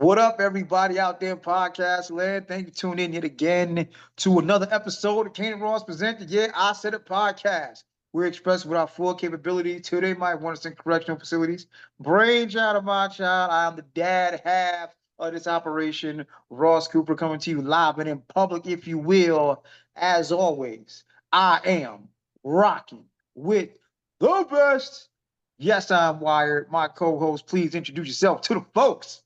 What up, everybody out there in podcast land? Thank you for tuning in yet again to another episode of Kane and Ross Present the Yeah, I Said It podcast. We're expressing with our full capability. Today might want us in correctional facilities. Brainchild of my child. I am the dad half of this operation. Ross Cooper coming to you live and in public, if you will. As always, I am rocking with the best. Yes, I'm Wired. My co-host, please introduce yourself to the folks.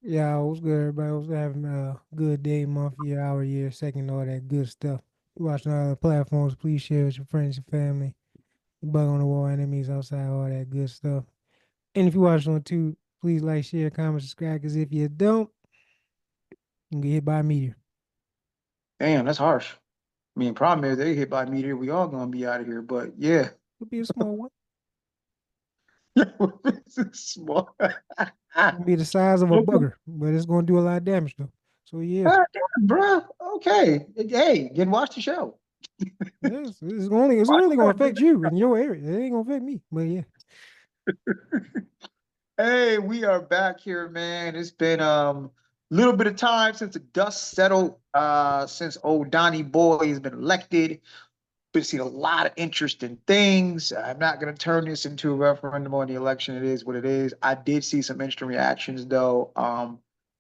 Yeah, what's good, everybody? What's having a good day, month, year, hour, year, second, all that good stuff. You watching on other platforms, please share with your friends, your family, your bug on the wall, enemies outside, all that good stuff. And if you watch on YouTube, please like, share, comment, subscribe, because if you don't, you can get hit by a meteor. Damn, that's harsh. I mean, problem is they hit by a meteor, we all gonna be out of here. But yeah, Could be a small one. this is small. It's gonna be the size of a bugger, but it's gonna do a lot of damage though. So yeah, God damn, bro. Okay, hey, then watch the show. yes, it's only gonna affect you in your area. It ain't gonna affect me. But yeah. Hey, we are back here, man. It's been little bit of time since the dust settled. Since old Donnie Boy has been elected. Been seeing a lot of interesting things. I'm not going to turn this into a referendum on the election. It is what it is. I did see some interesting reactions, though. A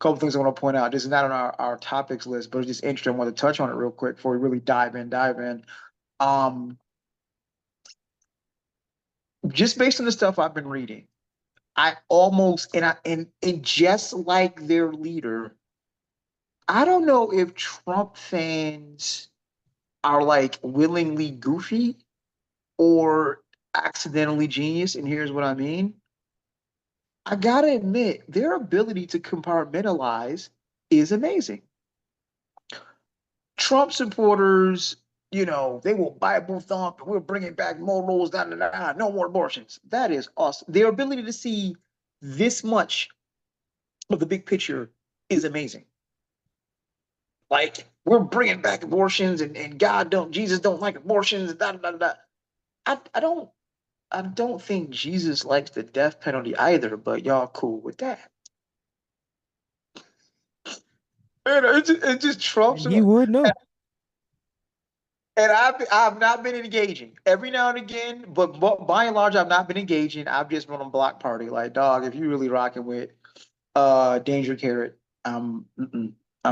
couple things I want to point out. This is not on our topics list, but it's just interesting. I want to touch on it real quick before we really dive in. Um, just based on the stuff I've been reading, I almost and just like their leader, I don't know if Trump fans are like willingly goofy or accidentally genius. And here's what I mean. I gotta admit, their ability to compartmentalize is amazing. Trump supporters, they will Bible thump, we're bringing back more rules, no more abortions. That is awesome. Their ability to see this much of the big picture is amazing. Like, we're bringing back abortions and Jesus don't like abortions, da, da, da, da. I don't think Jesus likes the death penalty either, but y'all cool with that. It just trumps And it. he would know. And I've not been engaging every now and again, but by and large, I've not been engaging. I've just been on block party. Like, dog, if you really rocking with Danger Carrot, I'm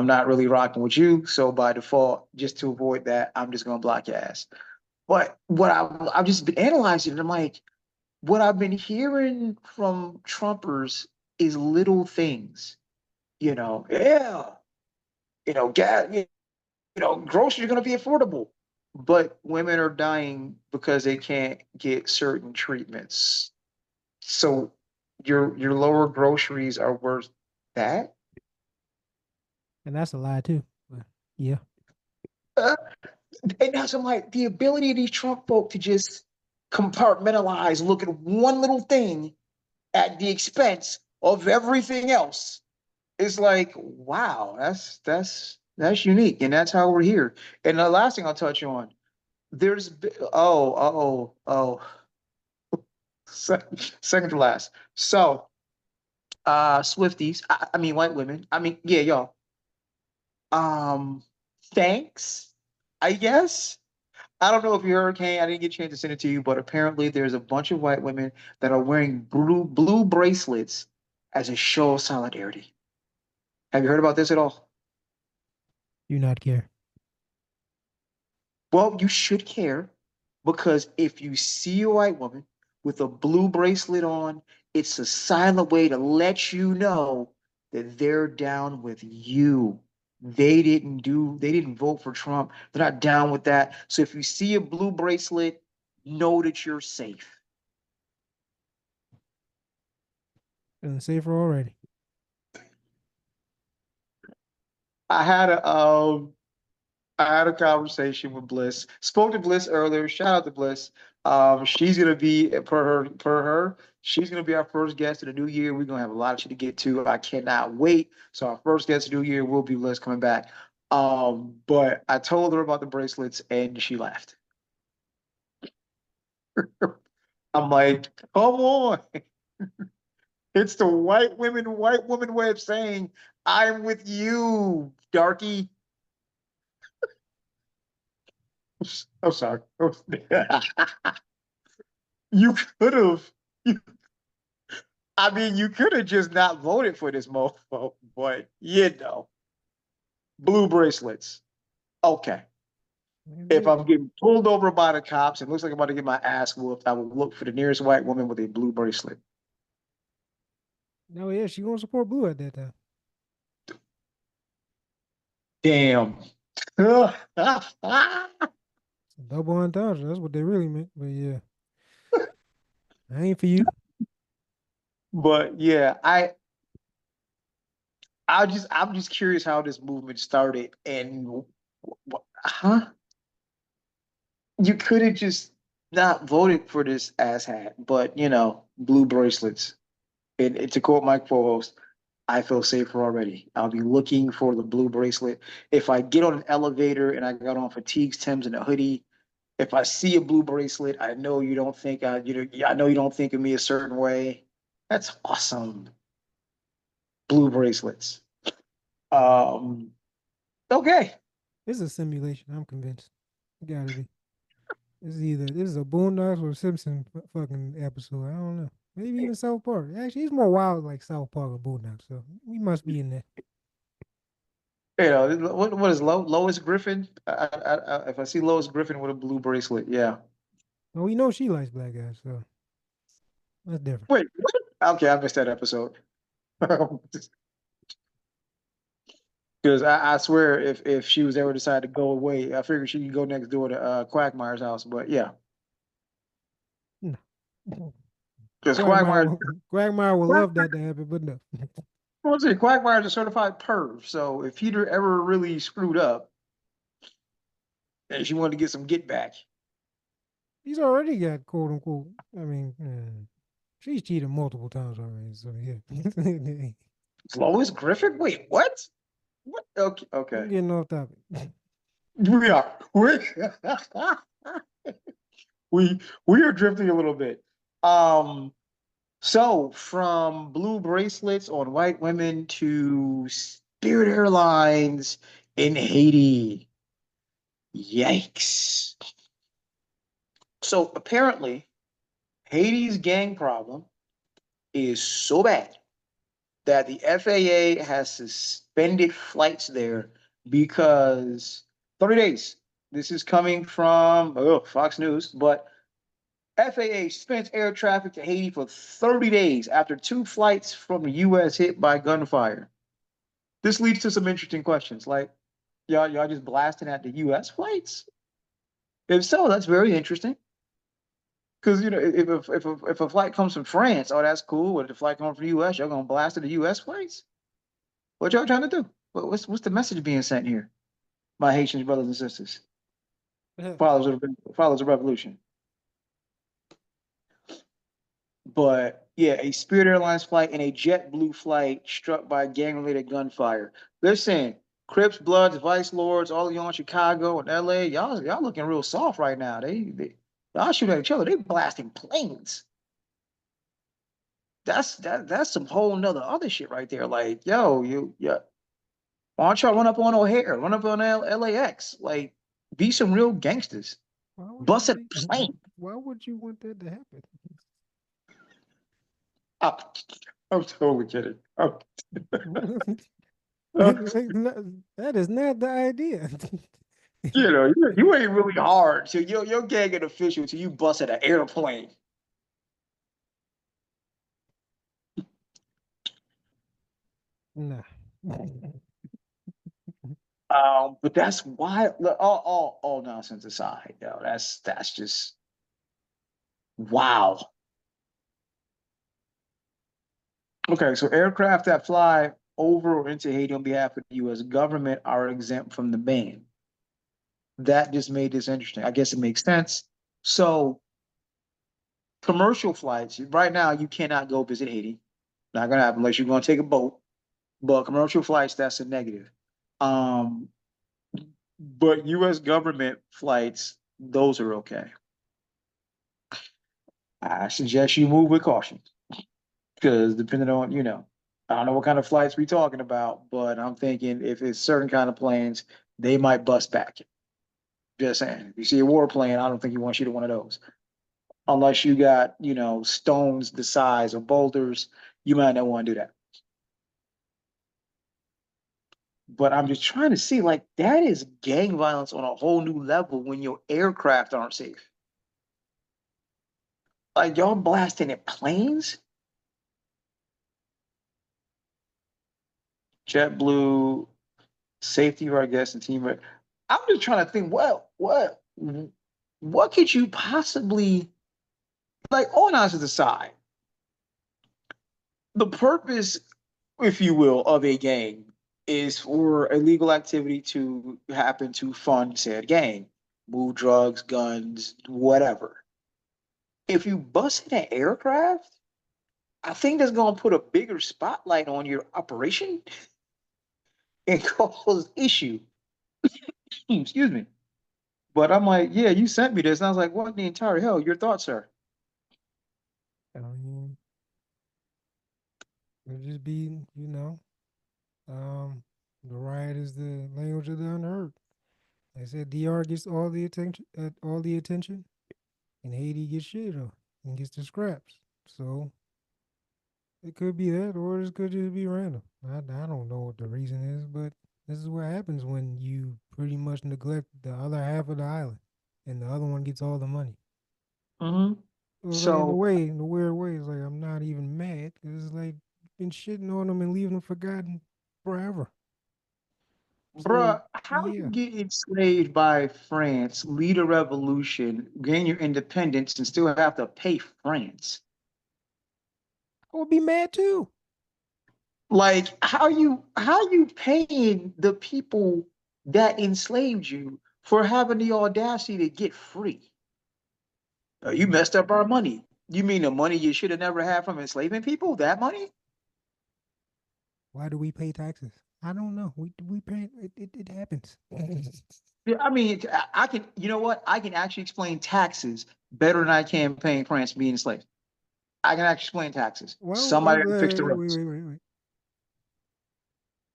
not really rocking with you. So by default, just to avoid that, I'm just gonna block your ass. But what I've just been analyzing, and I'm like, what I've been hearing from Trumpers is little things. Yeah, gas, groceries are going to be affordable, but women are dying because they can't get certain treatments. So your lower groceries are worth that. And that's a lie too. But yeah. Uh, and that's I'm like the ability of these Trump folk to just compartmentalize, look at one little thing at the expense of everything else. It's like, wow, that's unique, and that's how we're here. And the last thing I'll touch on, there's second to last. So, Swifties, I mean white women. I mean, yeah, y'all. Um, thanks, I guess. I don't know if you heard, Kane. I didn't get a chance to send it to you, but apparently there's a bunch of white women that are wearing blue bracelets as a show of solidarity. Have you heard about this at all? Do not care. Well, you should care because if you see a white woman with a blue bracelet on, it's a silent way to let you know that they're down with you. They didn't vote for Trump. They're not down with that. So if you see a blue bracelet, know that you're safe. Feeling safer already. I had a I had a conversation with Bliss. Spoke to Bliss earlier. Shout out to Bliss. She's gonna be per her. She's gonna be our first guest of the new year. We're gonna have a lot of shit to get to. I cannot wait. So our first guest of the new year will be Bliss coming back. But I told her about the bracelets and she laughed. I'm like, come on. It's the white woman way of saying I'm with you, darky. I'm sorry. You could have. I mean, you could have just not voted for this mofo, but blue bracelets. Okay. If Maybe. I'm getting pulled over by the cops and it looks like I'm about to get my ass whooped, I will look for the nearest white woman with a blue bracelet. No, yeah, she gonna support Blue at that time. Damn. It's a double entendre. That's what they really meant. But yeah, I ain't for you. But yeah, I'm just curious how this movement started and huh? You could have just not voted for this asshat, but blue bracelets. And to quote my co-host, I feel safer already. I'll be looking for the blue bracelet. If I get on an elevator and I got on fatigues, Timbs, and a hoodie, if I see a blue bracelet, I know you don't think I know you don't think of me a certain way. That's awesome. Blue bracelets. Um, okay. It's a simulation. I'm convinced. It gotta be. This is a Boondocks or Simpson fucking episode. I don't know. Maybe even South Park. Actually, it's more wild like South Park or Boondocks. So we must be in there. What is Lois Griffin? If I see Lois Griffin with a blue bracelet, yeah. Well, we know she likes black guys, so that's different. Wait, what? Okay, I missed that episode. Because I swear, if she was ever decide to go away, I figured she could go next door to Quagmire's house. But yeah, No. because Quagmire, Quagmire would Quag, love that to happen, but no. what's it? Quagmire's a certified perv. So if Peter ever really screwed up and she wanted to get some get back, He's already got quote unquote. I mean, she's cheated multiple times already. So yeah. Lois Griffin. Wait, what? What? Okay, I'm okay. getting off topic. We are we we are drifting a little bit. Um, so from blue bracelets on white women to Spirit Airlines in Haiti. Yikes. So apparently, Haiti's gang problem is so bad that the FAA has suspended flights there because 30 days. This is coming from Fox News, but FAA suspends air traffic to Haiti for 30 days after two flights from the US hit by gunfire. This leads to some interesting questions like, y'all just blasting at the US flights? If so, that's very interesting. Because if a flight comes from France, oh that's cool. But if the flight comes from the US, y'all gonna blast at the US flights? What y'all trying to do? What's the message being sent here, my Haitian brothers and sisters? Followers of revolution. But yeah, a Spirit Airlines flight and a JetBlue flight struck by gang-related gunfire. Listen, Crips, Bloods, Vice Lords, all of y'all in Chicago and LA, y'all looking real soft right now. Y'all shooting at each other. They blasting planes. That's some whole nother other shit right there. Like, yo, yeah. Why don't y'all run up on O'Hare, run up on LAX, like be some real gangsters. Why would you Bust a think? plane. Why would you want that to happen? I'm, I'm totally kidding. That is not the idea. You ain't really hard. So you're gang an official till you bust at an airplane. Nah. But that's why all nonsense aside, that's just wow. Okay, so aircraft that fly over or into Haiti on behalf of the US government are exempt from the ban. That just made this interesting. I guess it makes sense. So commercial flights, right now you cannot go visit Haiti. Not gonna happen unless you're gonna take a boat. But commercial flights, that's a negative. Um, but US government flights, those are okay. I suggest you move with caution. Because depending on, I don't know what kind of flights we talking about, but I'm thinking if it's certain kind of planes, they might bust back. Just saying. If you see a warplane, I don't think you want to shoot at one of those. Unless you got, stones the size of boulders, you might not want to do that. But I'm just trying to see, like, that is gang violence on a whole new level when your aircraft aren't safe. Like, y'all blasting at planes? JetBlue, safety for our guests and team. I'm just trying to think, what could you possibly, like, all nonsense aside, the purpose, if you will, of a gang is for illegal activity to happen to fund said gang, move drugs, guns, whatever. If you bust in an aircraft, I think that's gonna put a bigger spotlight on your operation and cause issue. Excuse me. But I'm like, yeah, you sent me this. And I was like, what in the entire hell? Your thoughts, sir? I mean, it'll just be, the riot is the language of the unheard. Like I said, DR gets all the attention, and Haiti gets shit on and gets the scraps. So it could be that, or it could just be random. I don't know what the reason is, but this is what happens when you pretty much neglect the other half of the island, and the other one gets all the money. Hmm. So it's like So, in a weird way, it's like I'm not even mad. It's like been shitting on them and leaving them forgotten forever. So bruh, how you yeah, get enslaved by France, lead a revolution, gain your independence, and still have to pay France? I would be mad too. Like, how you paying the people that enslaved you for having the audacity to get free? You Mm. messed up our money. You mean the money you should have never had from enslaving people? That money? Why do we pay taxes? I don't know. We pay it happens. Yeah, I mean, I can, you know what? I can actually explain taxes better than I can paying France being enslaved. I can actually explain taxes. Well, Somebody to fix the wait, roads. wait, wait, wait.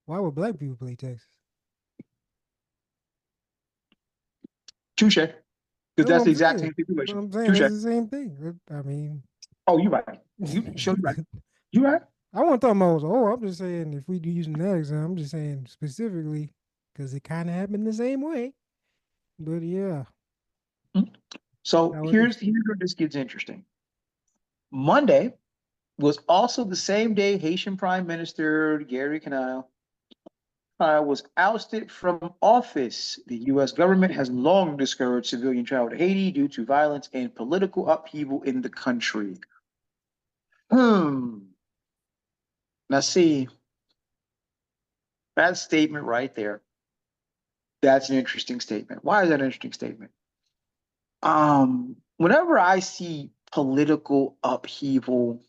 Why would black people pay taxes? Touche. Because That's what that's the I'm exact saying. same That's what situation. I'm saying. Touche. That's the same thing. I mean, Oh, you right. You sure you right. You right. I wasn't talking about, oh, I'm just saying if we do using that example, I'm just saying specifically because it kind of happened the same way. But yeah, Mhm. So that was, here's where this gets interesting. Monday was also the same day Haitian Prime Minister Gary Canal was ousted from office. The U.S. government has long discouraged civilian travel to Haiti due to violence and political upheaval in the country. Hmm. Now, see, that statement right there, that's an interesting statement. Why is that an interesting statement? Whenever I see political upheaval,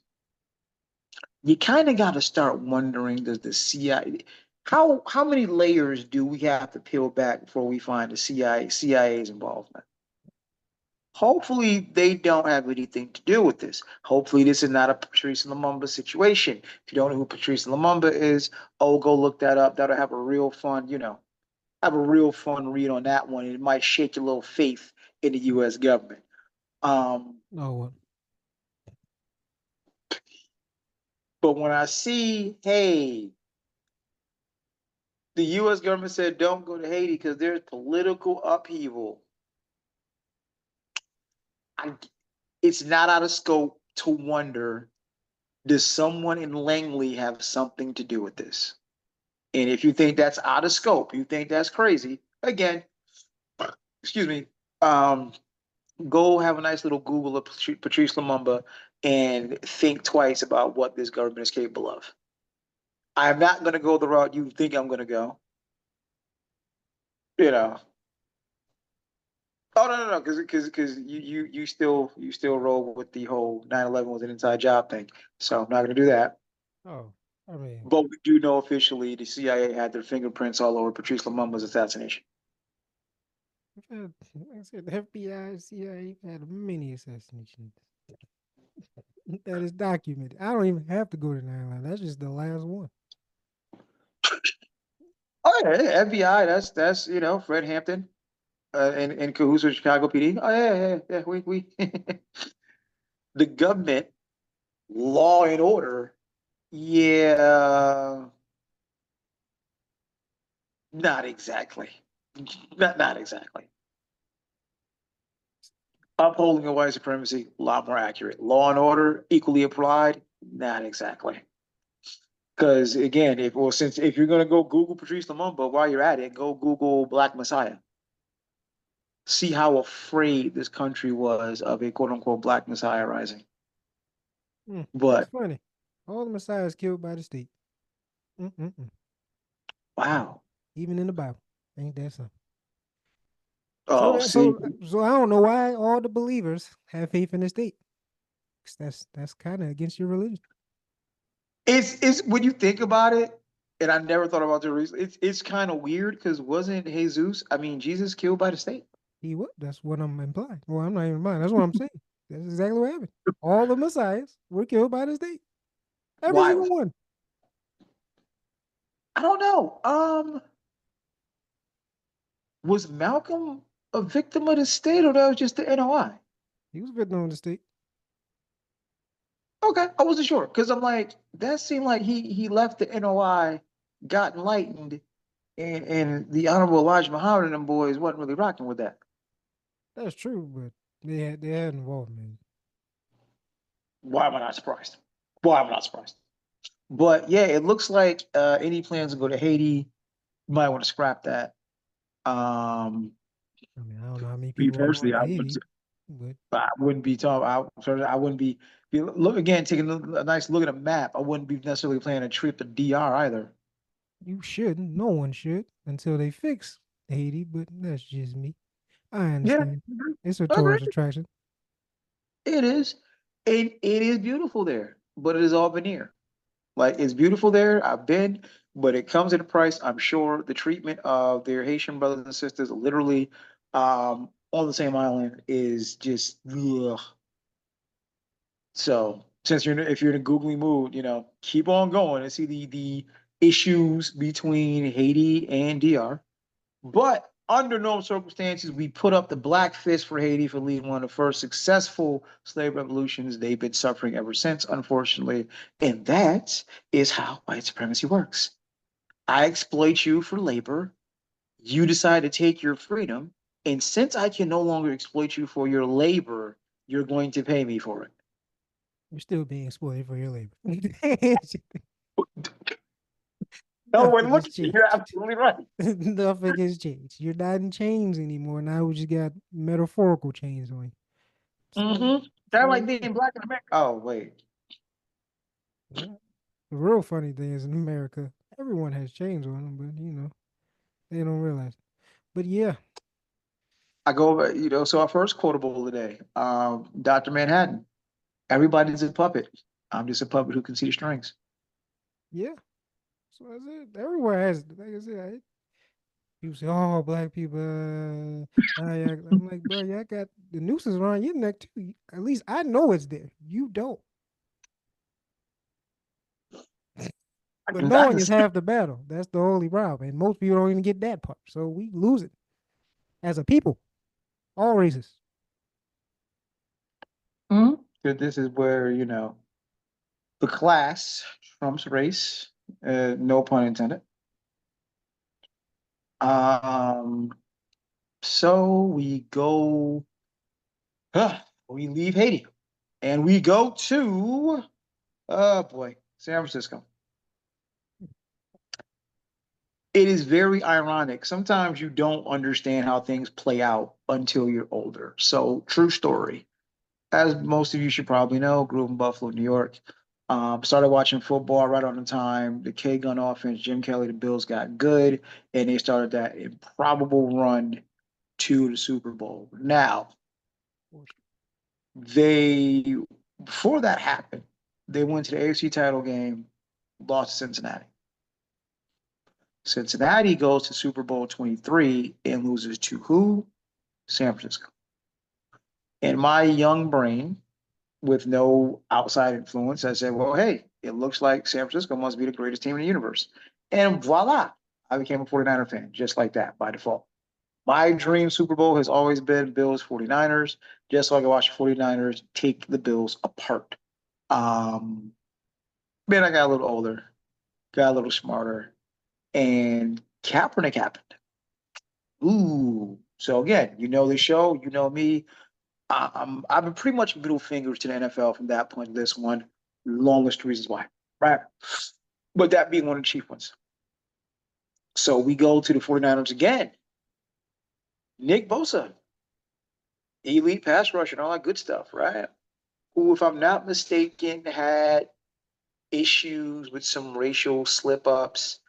you kind of got to start wondering, does the CIA, how many layers do we have to peel back before we find the CIA's involvement? Hopefully, they don't have anything to do with this. Hopefully, this is not a Patrice Lumumba situation. If you don't know who Patrice Lumumba is, oh, go look that up. That'll have a real fun, have a real fun read on that one. It might shake your little faith in the U.S. government. Um, oh, but when I see, hey, the U.S. government said don't go to Haiti because there's political upheaval, I, it's not out of scope to wonder, does someone in Langley have something to do with this? And if you think that's out of scope, you think that's crazy, again, excuse me, um, go have a nice little Google of Patrice Lumumba and think twice about what this government is capable of. I'm not going to go the route you think I'm going to go. You know. Oh no, because you still roll with the whole 9/11 was an inside job thing. So I'm not going to do that. oh, I mean, But we do know officially the CIA had their fingerprints all over Patrice Lumumba's assassination. like I said, the FBI, CIA had many assassinations. That is documented. I don't even have to go to 9/11. That's just the last one. Oh yeah, yeah, FBI. That's Fred Hampton, in cahoots with Chicago PD. Oh yeah, yeah, yeah. We the government, law and order. Yeah, not exactly. Not exactly. Upholding a white supremacy, a lot more accurate. Law and order, equally applied, not exactly. Because again, since if you're gonna go Google Patrice Lumumba while you're at it, go Google Black Messiah. See how afraid this country was of a quote unquote Black Messiah rising. That's But funny. All the messiahs killed by the state. Mm-mm-mm. wow. Even in the Bible. Ain't that something? So Oh, that see, so I don't know why all the believers have faith in the state. 'Cause that's kind of against your religion. it's when you think about it, and I never thought about the reason. It's kind of weird because wasn't Jesus, I mean Jesus, killed by the state? He would. That's what I'm implying. Well, I'm not even implying. That's what I'm saying. That's exactly what happened. All the messiahs were killed by the state. Every single Wild. one. I don't know. Was Malcolm a victim of the state, or that was just the NOI? He was a victim of the state. Okay, I wasn't sure because I'm like that seemed like he left the NOI, got enlightened, and the Honorable Elijah Muhammad and them boys wasn't really rocking with that. That's true, but they had involvement. Why am I not surprised? Why am I not surprised? But yeah, it looks like any plans to go to Haiti, you might want to scrap that. Um, I mean, I don't know how many Me people are going personally, to Haiti, but I wouldn't be talking. I wouldn't be look again taking a nice look at a map. I wouldn't be necessarily planning a trip to DR either. you shouldn't. No one should until they fix Haiti, but that's just me. I Yeah, understand. It's a I agree. tourist attraction. It is, and it is beautiful there, but it is all veneer. Like it's beautiful there. I've been, but it comes at a price. I'm sure the treatment of their Haitian brothers and sisters, literally, on the same island, is just ugh. So since if you're in a googly mood, keep on going and see the issues between Haiti and DR. But under no circumstances, we put up the black fist for Haiti for leading one of the first successful slave revolutions. They've been suffering ever since, unfortunately. And that is how white supremacy works. I exploit you for labor. You decide to take your freedom. And since I can no longer exploit you for your labor, you're going to pay me for it. You're still being exploited for your labor. No way, Nothing look has at you. You're changed. absolutely right. Nothing has changed. You're not in chains anymore. Now we just got metaphorical chains on you. So, Mm-hmm. Kind of so like yeah. being black in America. Oh, wait. Yeah. The real funny thing is in America, everyone has chains on them, but they don't realize it. But yeah, I go over, so our first quotable today, Dr. Manhattan. Everybody's a puppet. I'm just a puppet who can see the strings. yeah. So that's it. Everywhere has it. Like I said, people say, "Oh, black people." Yeah. I'm like, bro, y'all got the nooses around your neck too. At least I know it's there. You don't. I But can, I knowing can is see. half the battle. That's the only problem. And most people don't even get that part. So we lose it as a people, all races. Mhm. This is where, the class trumps race. No pun intended. Um, so we go, we leave Haiti and we go to, oh boy, San Francisco. It is very ironic. Sometimes you don't understand how things play out until you're older. So, true story. As most of you should probably know, grew up in Buffalo, New York. Started watching football right on the time the K gun offense, Jim Kelly, the Bills got good, and they started that improbable run to the Super Bowl. Now, they before that happened, they went to the AFC title game, lost to Cincinnati. Cincinnati goes to Super Bowl 23 and loses to who? San Francisco. In my young brain, with no outside influence. I said, well, hey, it looks like San Francisco must be the greatest team in the universe. And voila, I became a 49er fan just like that by default. My dream Super Bowl has always been Bills 49ers, just so I can watch the 49ers take the Bills apart. Um, then I got a little older, got a little smarter, and Kaepernick happened. Ooh. So again, you know the show, you know me. I've been pretty much middle fingers to the NFL from that point to this one. Longest reasons why, right? But that being one of the chief ones. So we go to the 49ers again. Nick Bosa, elite pass rush and all that good stuff, right? Who, if I'm not mistaken, had issues with some racial slip ups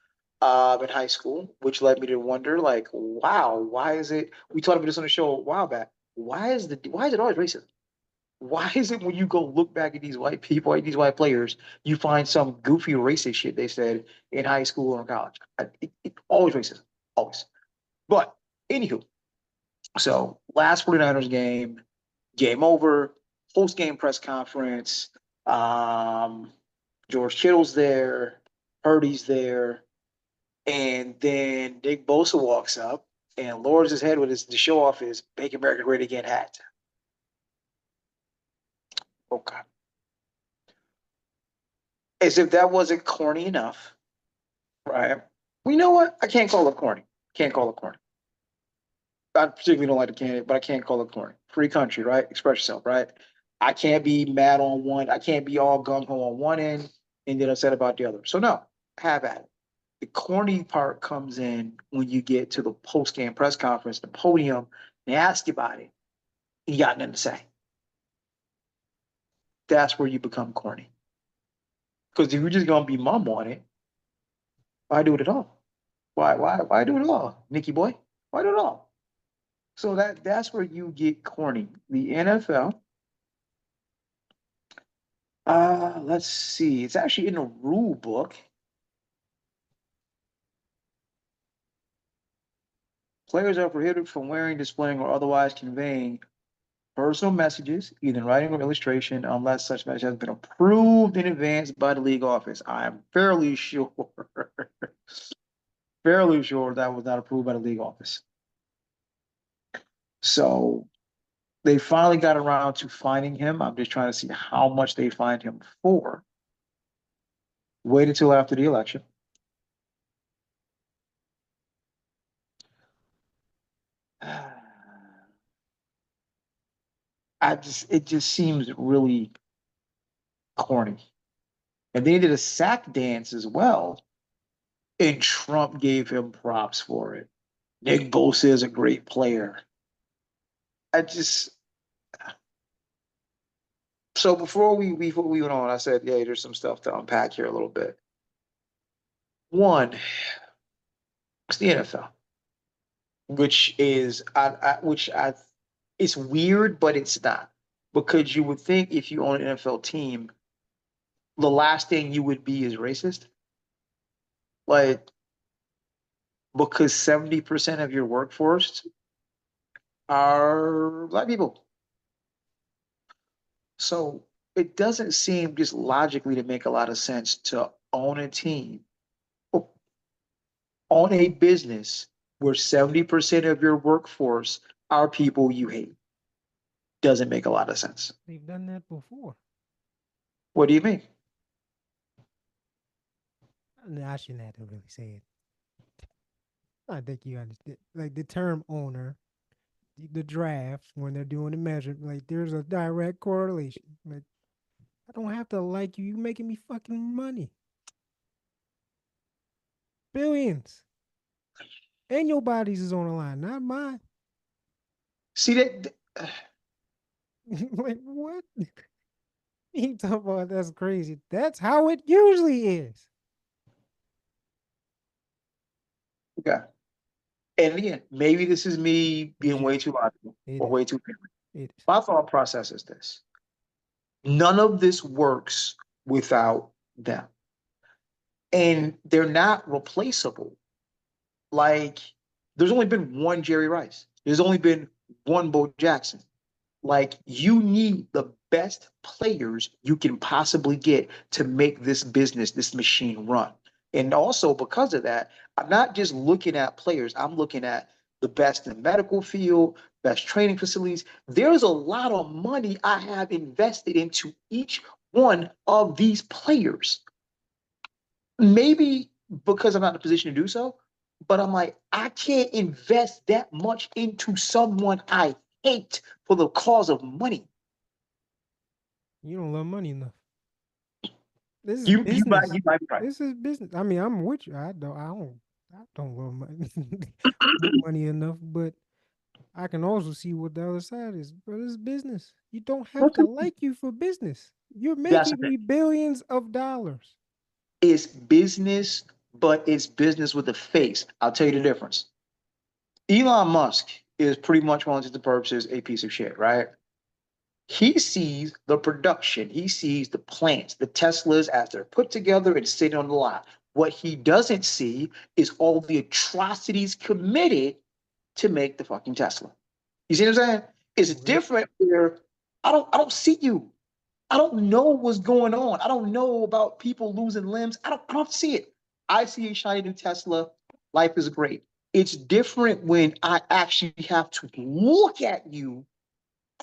in high school, which led me to wonder, like, wow, why is it? We talked about this on the show a while back. Why is it always racist? Why is it when you go look back at these white people, these white players, you find some goofy racist shit they said in high school or in college? It always racist, always. But anywho, so last 49ers game, game over, post game press conference. Um, George Kittle's there, Purdy's there, and then Nick Bosa walks up and lowers his head with his to show off his "Make America Great Again" hat. Okay, as if that wasn't corny enough, right? Well, you know what? I can't call it corny. Can't call it corny. I particularly don't like the candidate, but I can't call it corny. Free country, right? Express yourself, right? I can't be mad on one. I can't be all gung ho on one end and then upset about the other. So no, have at it. The corny part comes in when you get to the post game press conference, the podium, and they ask you about it. You got nothing to say. That's where you become corny. Because if you're just gonna be mum on it, why do it at all? Why do it at all, Nicky boy? Why do it all? So that's where you get corny. The NFL, let's see, it's actually in the rule book. Players are prohibited from wearing, displaying, or otherwise conveying personal messages, either in writing or illustration, unless such message has been approved in advance by the league office. I'm fairly sure, fairly sure that was not approved by the league office. So they finally got around to finding him. I'm just trying to see how much they fined him for. Wait until after the election. It just seems really corny. And they did a sack dance as well, and Trump gave him props for it. Nick Bosa is a great player. I just so before we went on, I said, yeah, there's some stuff to unpack here a little bit. One, it's the NFL, which is it's weird, but it's not because you would think if you own an NFL team, the last thing you would be is racist, like because 70% of your workforce are black people. So it doesn't seem just logically to make a lot of sense to own a team, own a business where 70% of your workforce are people you hate. Doesn't make a lot of sense. They've done that before. What do you mean? No, I shouldn't have to really say it. I think you understand. Like the term owner, the drafts, when they're doing the measure, like there's a direct correlation. Like I don't have to like you. You making me fucking money. Billions. And your bodies is on the line, not mine. See that? Like what? You talking about that's crazy. That's how it usually is. Okay. And again, maybe this is me It being should way be. too logical It or is. way too paranoid. It is. My thought process is this: none of this works without them, and they're not replaceable. Like, there's only been one Jerry Rice. There's only been one Bo Jackson. Like, you need the best players you can possibly get to make this business, this machine run. And also because of that, I'm not just looking at players, I'm looking at the best in the medical field, best training facilities. There's a lot of money I have invested into each one of these players. Maybe because I'm not in a position to do so, but I'm like, I can't invest that much into someone I hate for the cause of money. You don't love money enough. This is You might business. you might be right. This is business. I mean, I'm with you. I don't love money. Love money enough, but I can also see what the other side is. But it's business. You don't have to like you for business. You're That's the making thing. me billions of dollars. It's business, but it's business with a face. I'll tell you the difference. Elon Musk is pretty much, for all intents and purposes, a piece of shit, right? He sees the production, he sees the plants, the Teslas as they're put together and sitting on the lot. What he doesn't see is all the atrocities committed to make the fucking Tesla. You see what I'm saying? It's Okay. different where I don't see you. I don't know what's going on. I don't know about people losing limbs. I don't see it. I see a shiny new Tesla. Life is great. It's different when I actually have to look at you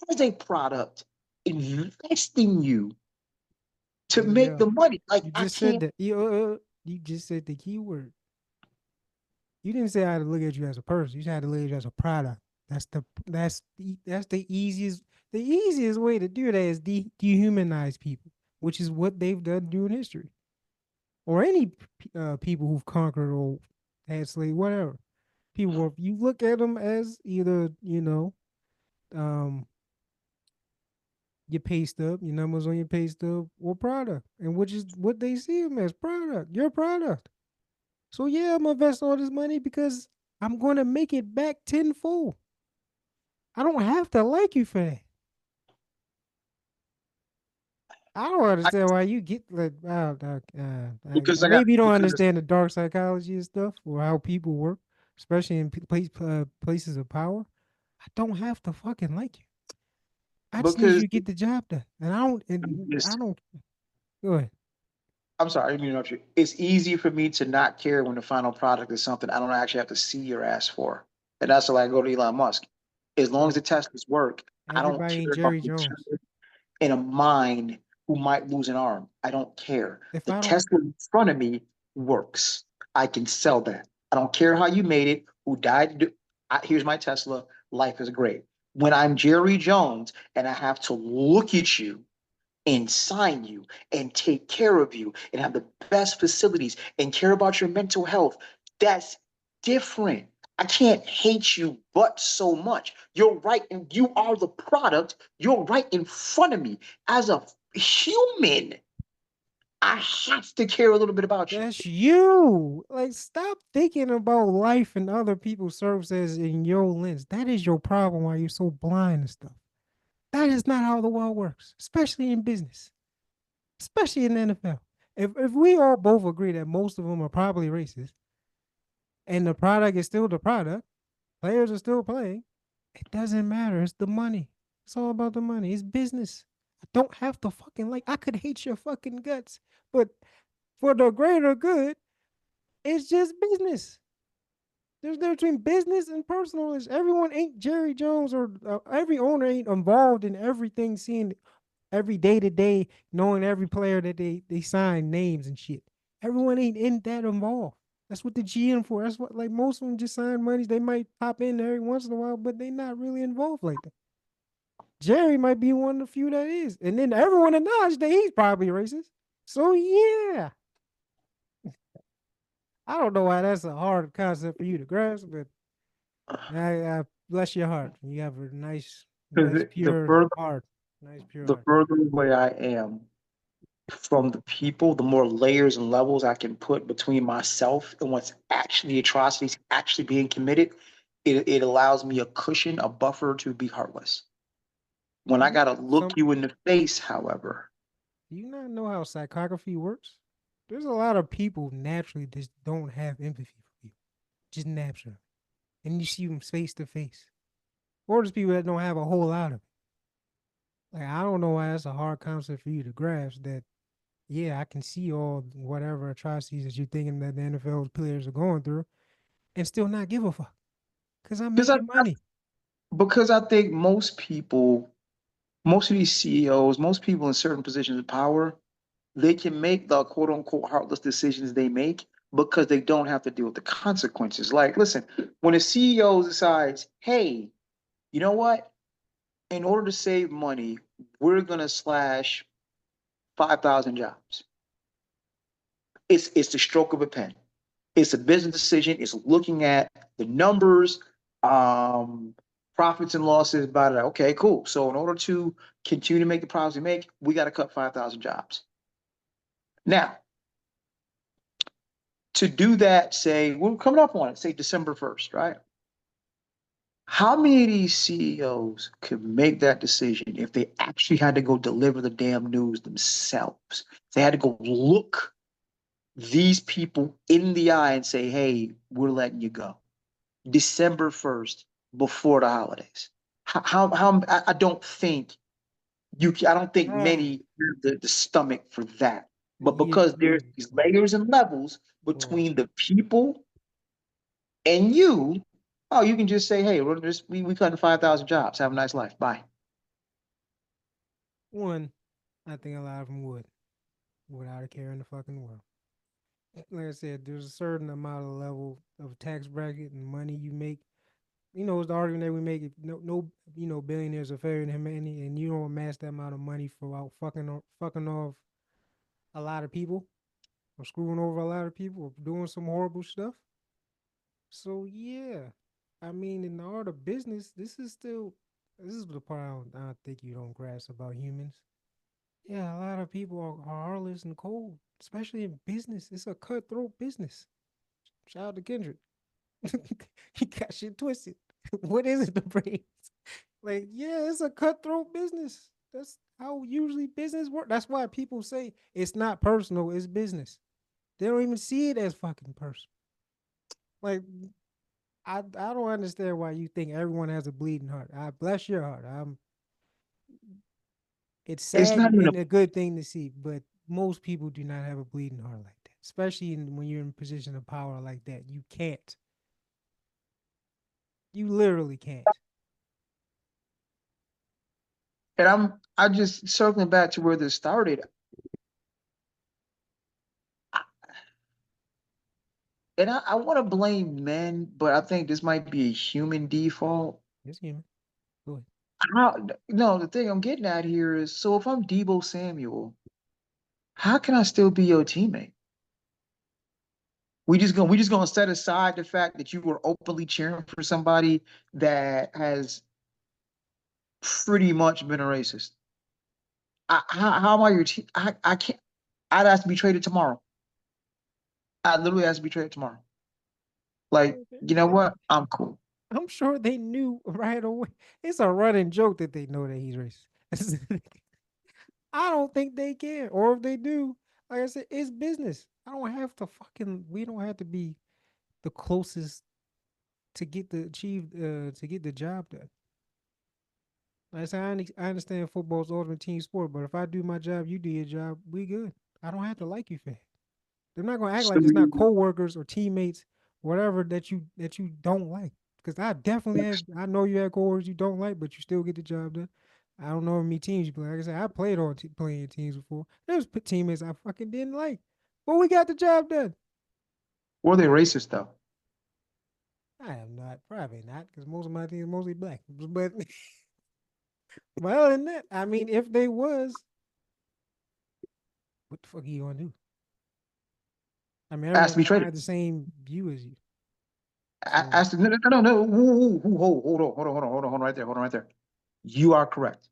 as a product, invest in you to make Yeah. the money. Like You I just said can't that. You just said the key word. You didn't say I had to look at you as a person. You said I had to look at you as a product. That's the easiest way to do that is dehumanize people, which is what they've done during history, or any people who've conquered or had slaves, whatever. People, you look at them as either um your pay stub, your numbers on your pay stub, or product, and which is what they see them as, product, your product. So yeah, I'm gonna invest all this money because I'm gonna make it back tenfold. I don't have to like you for that. I don't I, understand why you get like because I got maybe you don't because understand the dark psychology and stuff or how people work, especially in places of power. I don't have to fucking like you. I just need because you to get the job done, and I don't. And I it's, don't. Go ahead. I'm sorry, I didn't mean to interrupt you. It's easy for me to not care when the final product is something I don't actually have to see your ass for. And that's why I go to Elon Musk. As long as Right. the Teslas work, I don't Everybody ain't care about Jerry the Jones. in a mind who might lose an arm. I don't care. If The I don't, Tesla in front of me works. I can sell that. I don't care how you made it, who died. Here's my Tesla. Life is great. When I'm Jerry Jones and I have to look at you and sign you and take care of you and have the best facilities and care about your mental health, that's different. I can't hate you but so much. You're right, and you are the product. You're right in front of me. As a human, I have to care a little bit about you. that's you. Like, stop thinking about life and other people's services in your lens. That is your problem. Why you're so blind and stuff. That is not how the world works, especially in business, especially in the NFL. If we all both agree that most of them are probably racist, and the product is still the product, players are still playing, it doesn't matter. It's the money. It's all about the money. It's business. I don't have to fucking like. I could hate your fucking guts, but for the greater good, it's just business. There's a difference between business and personal. Everyone ain't Jerry Jones, or every owner ain't involved in everything, seeing every day to day, knowing every player that they sign names and shit. Everyone ain't in that involved. That's what the GM for. That's what, like, most of them just sign monies. They might pop in every once in a while, but they not really involved like that. Jerry might be one of the few that is, and then everyone acknowledges that he's probably racist. So yeah, I don't know why that's a hard concept for you to grasp, but I bless your heart. You have a nice, nice Because pure heart. Nice pure the heart. further away I am from the people, the more layers and levels I can put between myself and what's actually atrocities actually being committed, it allows me a cushion, a buffer to be heartless. When I You gotta look some you in the face, however, Do you not know how psychography works? There's a lot of people naturally just don't have empathy for people, just naturally, and you see them face to face. Or there's people that don't have a whole lot of it. Like I don't know why that's a hard concept for you to grasp. That yeah, I can see all whatever atrocities that you're thinking that the NFL players are going through, and still not give a fuck. Cause I'm Because making money. I think most people, most of these CEOs, most people in certain positions of power, they can make the quote unquote heartless decisions they make because they don't have to deal with the consequences. Like, listen, when a CEO decides, hey, you know what? In order to save money, we're gonna slash 5,000 jobs. It's the stroke of a pen. It's a business decision. It's looking at the numbers, um, profits and losses. About it. Okay, cool. So in order to continue to make the profits we make, we got to cut 5,000 jobs. Now, to do that, say we're coming up on it. Say December 1st, right? How many of these CEOs could make that decision if they actually had to go deliver the damn news themselves? They had to go look these people in the eye and say, hey, we're letting you go. December 1st, before the holidays. I don't think I don't think Ah, many have the stomach for that. But yeah, because there's yeah. these layers and levels Well, between the people and you, oh, you can just say, hey, we cutting 5,000 jobs. Have a nice life. Bye. one, I think a lot of them would, without a care in the fucking world. Like I said, there's a certain amount of level of tax bracket and money you make. You know, it's the argument that we make. If no, billionaires are fairer than humanity, and you don't amass that amount of money for out fucking off a lot of people, or screwing over a lot of people, or doing some horrible stuff. So yeah, I mean, in the art of business, this is the part I don't think you don't grasp about humans. Yeah, a lot of people are heartless and cold, especially in business. It's a cutthroat business. Shout out to Kendrick. He got shit twisted. What is it, the brains? Like, yeah, it's a cutthroat business. That's how usually business work. That's why people say it's not personal, it's business. They don't even see it as fucking personal. Like, I don't understand why you think everyone has a bleeding heart. I bless your heart. It's It's sad not even a and a good thing to see, but most people do not have a bleeding heart like that. Especially when you're in a position of power like that. You can't. You literally can't. and I just circling back to where this started. And I want to blame men, but I think this might be a human default. It's human. Go ahead. No, the thing I'm getting at here is, so if I'm Debo Samuel, how can I still be your teammate? We just gonna set aside the fact that you were openly cheering for somebody that has pretty much been a racist. How am I your team? I can't. I'd ask to be traded tomorrow. I literally ask to be traded tomorrow. Like, you know what? I'm cool. I'm sure they knew right away. It's a running joke that they know that he's racist. I don't think they care. Or if they do, like I said, it's business. I don't have to fucking we don't have to be the closest to get the achieve to get the job done. Like I said, I understand football's the ultimate team sport, but if I do my job, you do your job, we good. I don't have to like you for that. They're not gonna act So like it's not coworkers or teammates, whatever that you don't like. Because I know you have coworkers you don't like, but you still get the job done. I don't know how many teams you play. Like I said, I played on playing teams before. There's teammates I fucking didn't like, but we got the job done. were they racist though? I am not, probably not, because most of my team is mostly black. But but other than that, I mean, if they was, what the fuck are you gonna do? I mean, Asked everyone to be don't traded. have the same view as you. So Asked to, no, no, no, no. Hold on, hold on right there. You are correct.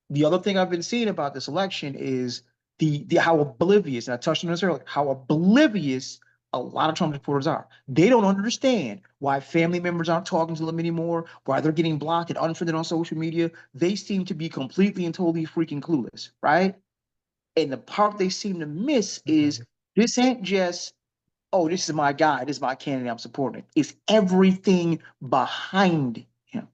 The other thing I've been seeing about this election is the how oblivious, and I touched on this earlier, how oblivious a lot of Trump supporters are. They don't understand why family members aren't talking to them anymore, why they're getting blocked and unfriended on social media. They seem to be completely and totally freaking clueless, right? And the part they seem to miss that's not is good. this ain't just, oh, this is my guy, this is my candidate, I'm supporting. It's everything behind him,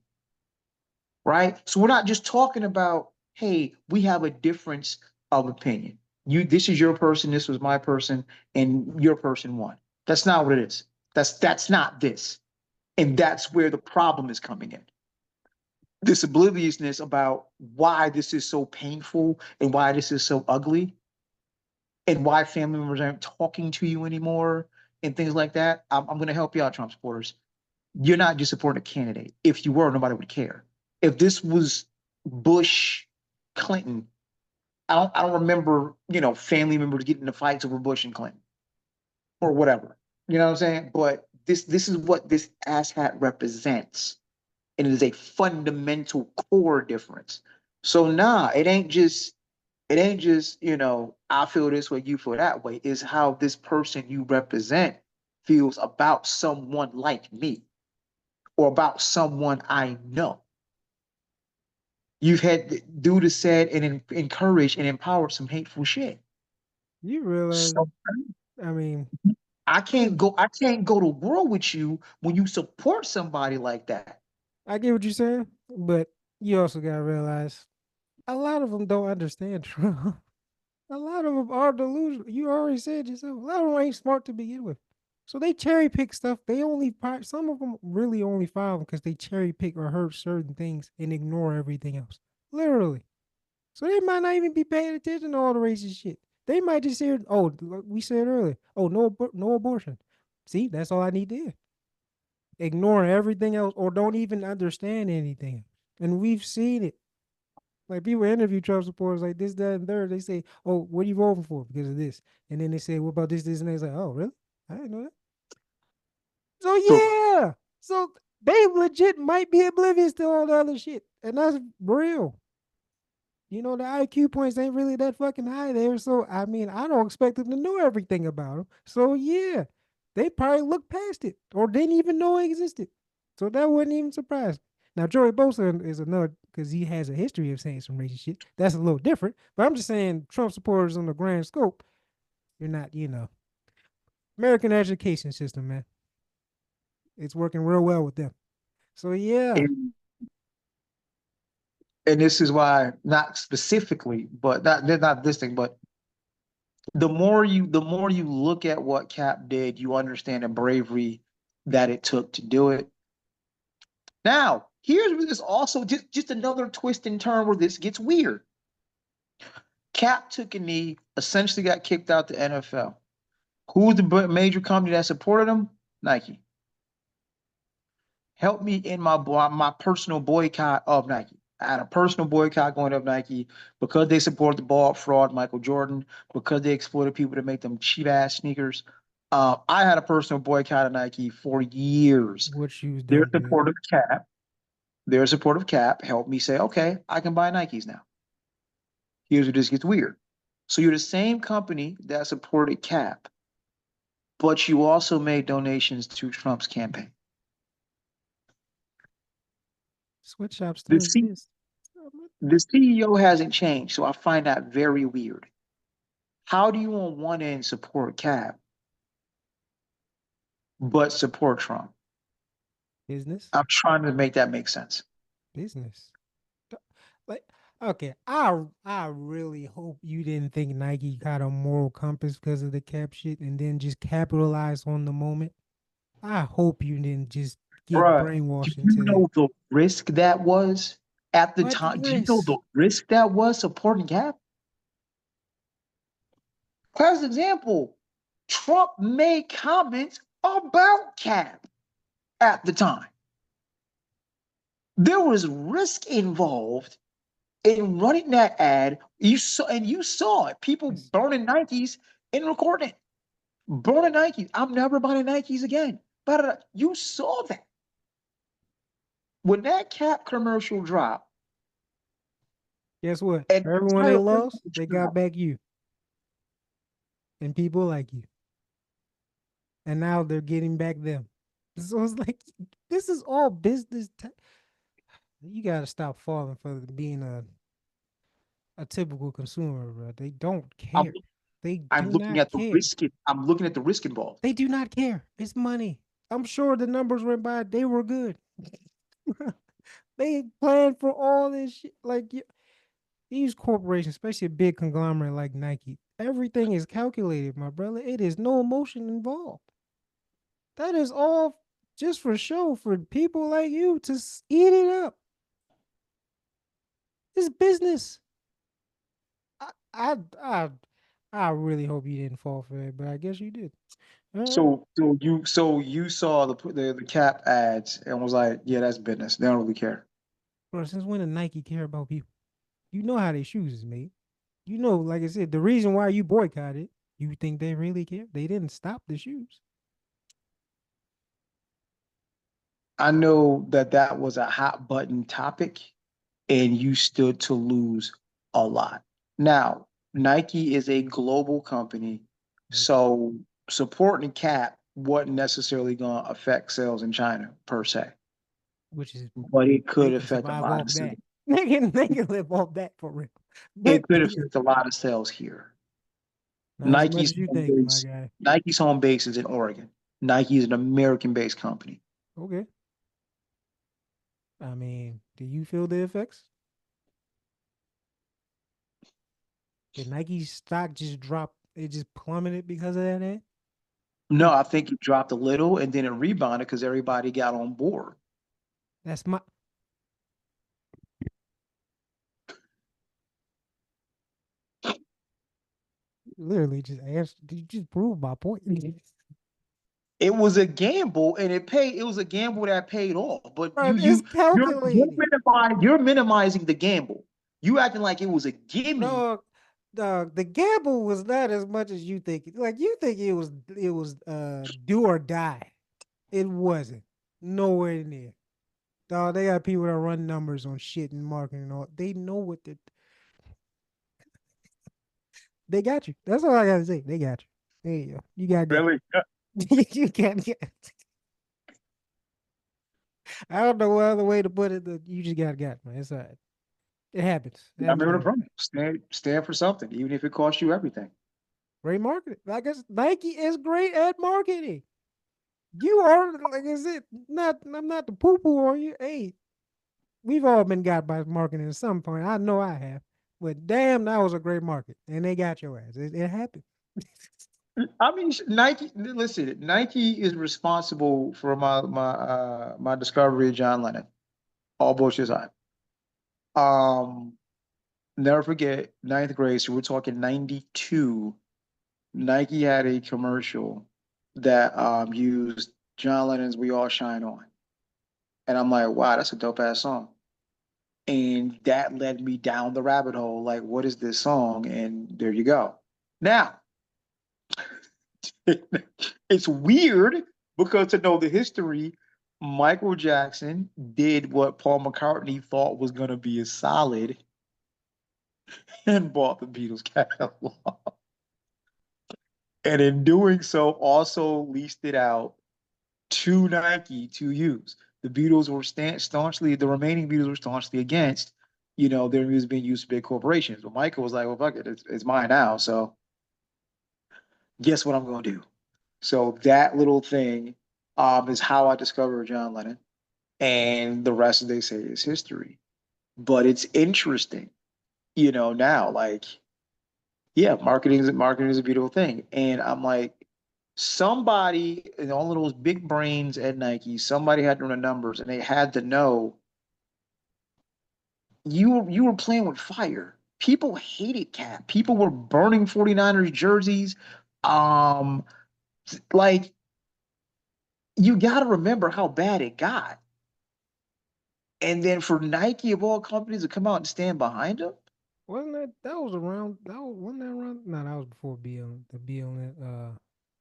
right? So we're not just talking about hey, we have a difference of opinion. This is your person, this was my person, and your person won. That's not what it is. That's not this. And that's where the problem is coming in. This obliviousness about why this is so painful and why this is so ugly and why family members aren't talking to you anymore and things like that. I'm going to help you out, Trump supporters. You're not just supporting a candidate. If you were, nobody would care. If this was Bush, Clinton, I don't remember, family members getting into fights over Bush and Clinton or whatever. You know what I'm saying? But this is what this asshat represents. And it is a fundamental core difference. So nah, it ain't just, I feel this way, you feel that way. Is how this person you represent feels about someone like me or about someone I know. You've had dude has said and encouraged and empowered some hateful shit. You realize, So I mean, I if can't go I can't go to war with you when you support somebody like that. I get what you're saying, but you also gotta realize a lot of them don't understand Trump. A lot of them are delusional. You already said yourself. A lot of them ain't smart to begin with. So they cherry pick stuff. They only some of them really only file because they cherry pick or heard certain things and ignore everything else. Literally. So they might not even be paying attention to all the racist shit. They might just hear, oh, like we said earlier, oh, no abortion. See, that's all I need to hear. Ignore everything else or don't even understand anything. And we've seen it. Like people interview Trump supporters like this, that, and third. They say, "Oh, what are you voting for because of this?" And then they say, "What about this, this, and that?" It's like, "Oh, really? I didn't know that." So So yeah, so they legit might be oblivious to all the other shit, and that's real. The IQ points ain't really that fucking high there. So I mean, I don't expect them to know everything about them. So yeah, they probably looked past it or didn't even know it existed. So that wouldn't even surprise me. Now Joey Bosa is another because he has a history of saying some racist shit. That's a little different. But I'm just saying Trump supporters on the grand scope, you're not, American education system, man. It's working real well with them. So yeah, and, and this is why not specifically, but not this thing, but the more you look at what Cap did, you understand the bravery that it took to do it. Now, here's where this also just another twist and turn where this gets weird. Cap took a knee, essentially got kicked out the NFL. Who's the major company that supported him? Nike. Help me in my personal boycott of Nike. I had a personal boycott going of Nike because they support the ball fraud Michael Jordan, because they exploited people to make them cheap ass sneakers. I had a personal boycott of Nike for years. what shoes Their don't good. supportive cap, their supportive cap helped me say, okay, I can buy Nikes now. Here's where this gets weird. So you're the same company that supported Cap, but you also made donations to Trump's campaign. Sweatshop The, still C- exists. the CEO hasn't changed, so I find that very weird. How do you on one end support Cap, but support Trump? Business, I'm trying to make that make sense. business. Like, okay, I really hope you didn't think Nike got a moral compass because of the cap shit and then just capitalize on the moment. I hope you didn't just get Bruh, do brainwashed you into that. know the risk that was at the What time? Do you know risk? the risk that was supporting Cap? As an example, Trump made comments about Cap at the time. There was risk involved in running that ad. You saw it. People Yes. burning Nikes and recording it. Burning Nikes. I'm never buying Nikes again. But you saw that. When that Cap commercial dropped, Guess what? and the Everyone they entire lost, audience they got dropped. back you and people like you. And now they're getting back them. So it's like this is all business. You gotta stop falling for being a typical consumer, bro. They don't I'm, care. They I'm do looking not at the care. risk. I'm looking at the risk involved. They do not care. It's money. I'm sure the numbers went by. They were good. They planned for all this shit. Like These corporations, especially a big conglomerate like Nike, everything is calculated, my brother. It is no emotion involved. That is all just for show for people like you to eat it up. It's business. I I I, I really hope you didn't fall for it, but I guess you did. All right. So you saw the cap ads and was like, yeah, that's business. They don't really care. Bro, since when did Nike care about people? You know how their shoes is made. You know, like I said, the reason why you boycotted, you think they really care? They didn't stop the shoes. I know that that was a hot button topic, and you stood to lose a lot. Now, Nike is a global company, Yes. so supporting Cap wasn't necessarily going to affect sales in China per se, Which is but it they could can affect a survive lot off of sales. that. They can live off that for real. It But could yeah, affect a lot of sales here. not as much Nike's as you home think, my base, guy. Nike's home base is in Oregon. Nike is an American-based company. Okay. I mean, do you feel the effects? Did Nike's stock just drop? It just plummeted because of that ad? No, It I think it dropped a little and then it rebounded because everybody got on board. that's my literally just asked. You just proved my point. It was a gamble and it paid. It was a gamble that paid off. But Bro, it's calculated. you're minimizing the gamble. You acting like it was a gimme. Dog, dog, the gamble was not as much as you think. Like you think it was do or die. It wasn't. Nowhere near. Dog, they got people that run numbers on shit and marketing and all. They know what they got you. That's all I gotta say. They got you. There you go. You got. Really? You can't get. I don't know what other way to put it. You just got, man. It's all right. It happens. It I happens remember to the everybody. promise. Stand for something, even if it costs you everything. Great marketing. Like I said, Nike is great at marketing. You are, like I said, not. I'm not the poo poo on you. Hey, we've all been got by marketing at some point. I know I have. But damn, that was a great market, and they got your ass. It happened. I mean, Nike. Listen, Nike is responsible for my discovery of John Lennon. All bullshit aside. Um, Never forget ninth grade. So we're talking 92. Nike had a commercial that used John Lennon's "We All Shine On," and I'm like, wow, that's a dope ass song. And that led me down the rabbit hole. Like, what is this song? And there you go. Now, it's weird because to know the history, Michael Jackson did what Paul McCartney thought was going to be a solid and bought the Beatles catalog. And in doing so, also leased it out to Nike to use. The Beatles were staunchly, the remaining Beatles were staunchly against, their music being used by big corporations. But Michael was like, well, fuck it, it's mine now. So guess what I'm going to do? So that little thing is how I discovered John Lennon. And the rest, they say, is history. But it's interesting, now, like, yeah, marketing is a beautiful thing. And I'm like, somebody and all of those big brains at Nike, somebody had to run the numbers and they had to know you were playing with fire. People hated Cap. People were burning 49ers jerseys. Um, like you gotta remember how bad it got. And then for Nike of all companies to come out and stand behind them. Wasn't that was around? That was wasn't that around? No, that was before Bill. The Bill and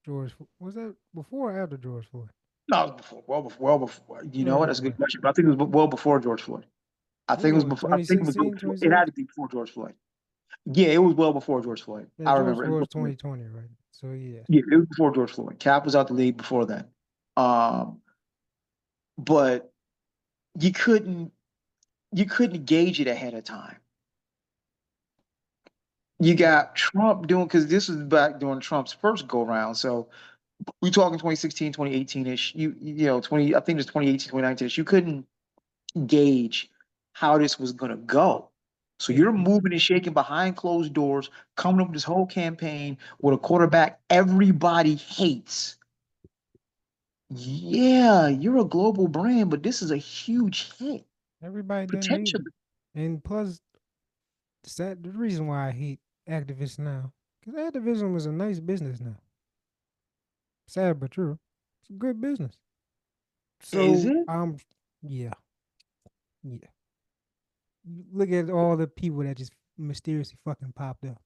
George. Was that before or after George Floyd? No, it was before, well before. You know what? When That's it a good was. question. But I think it was well before George Floyd. I When think it it was was before. I think it was well 2016, before. It had to be before George Floyd. Yeah, it was well before George Floyd. Yeah, I George remember it Floyd was was before. 2020, right? So yeah. Yeah, it was before George Floyd. Cap was out the league before then. Um, but you couldn't you couldn't gauge it ahead of time. You Yeah. got Trump doing because this was back during Trump's first go round. So we talking 2016, 2018-ish. You know, 20, I think it's 2018, 2019-ish. You couldn't gauge how this was gonna go. So It, you're moving and shaking behind closed doors, coming up with this whole campaign with a quarterback everybody hates. Yeah, you're a global brand, but this is a huge hit everybody doesn't hate it. potentially. And plus, the reason why I hate activists now, because activism is a nice business now. Sad but true. It's a good business. Is So it? yeah, yeah. Look at all the people that just mysteriously fucking popped up,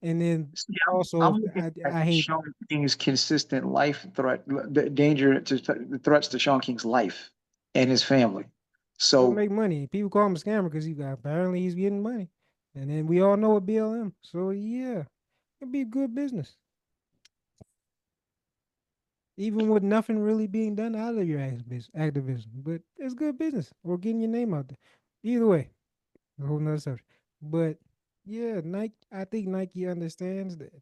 and then See, I'm also looking at I hate. Sean King's consistent life threat, the danger to the threats to Sean King's life and his family. He'll So make money. People call him a scammer because he got apparently he's getting money, and then we all know what BLM. So yeah, it'd be good business, even with nothing really being done out of your activism. But it's good business or getting your name out there. Either way, a whole nother subject. But yeah, Nike. I think Nike understands that.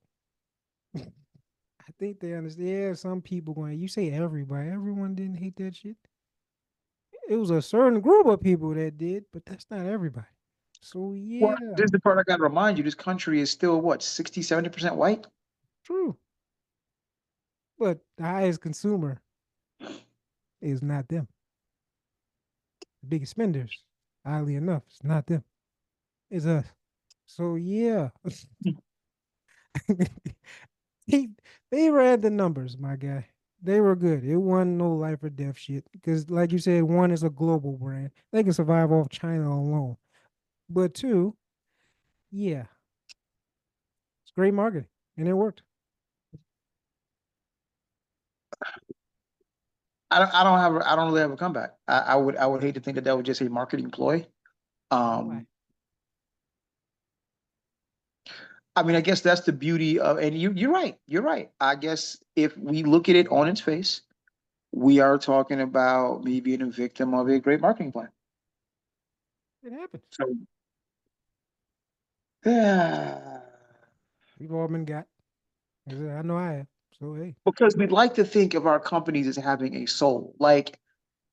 I think they understand. Yeah, some people going. You say everybody. Everyone didn't hate that shit. It was a certain group of people that did, but that's not everybody. So well, yeah, this is the part I got to remind you. This country is still what, 60, 70% white? true. But the highest consumer is not them. The biggest spenders, oddly enough, it's not them. It's us. So yeah, he, they ran the numbers, my guy. They were good. It wasn't no life or death shit because, like you said, one is a global brand. They can survive off China alone. But two, yeah, it's great marketing and it worked. I don't really have a comeback. I would hate to think that that was just a marketing ploy. Why? Um, I mean, I guess that's the beauty of, and you're right. You're right. I guess if we look at it on its face, we are talking about me being a victim of a great marketing plan. It happens. So, yeah, We've all been got. I know I have. So hey. because we'd like to think of our companies as having a soul. Like,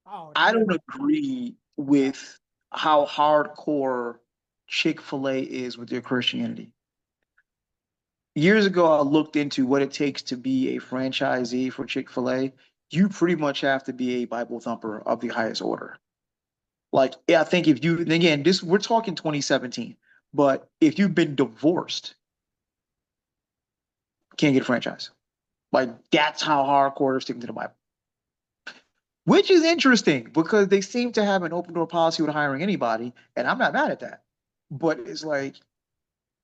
Oh, I don't agree no. with how hardcore Chick-fil-A is with their Christianity. Years ago, I looked into what it takes to be a franchisee for Chick-fil-A. You pretty much have to be a Bible thumper of the highest order. Like, yeah, I think if you, and again, this we're talking 2017, but if you've been divorced, can't get a franchise. Like, that's how hardcore they're sticking to the Bible. Which is interesting because they seem to have an open door policy with hiring anybody, and I'm not mad at that. But it's like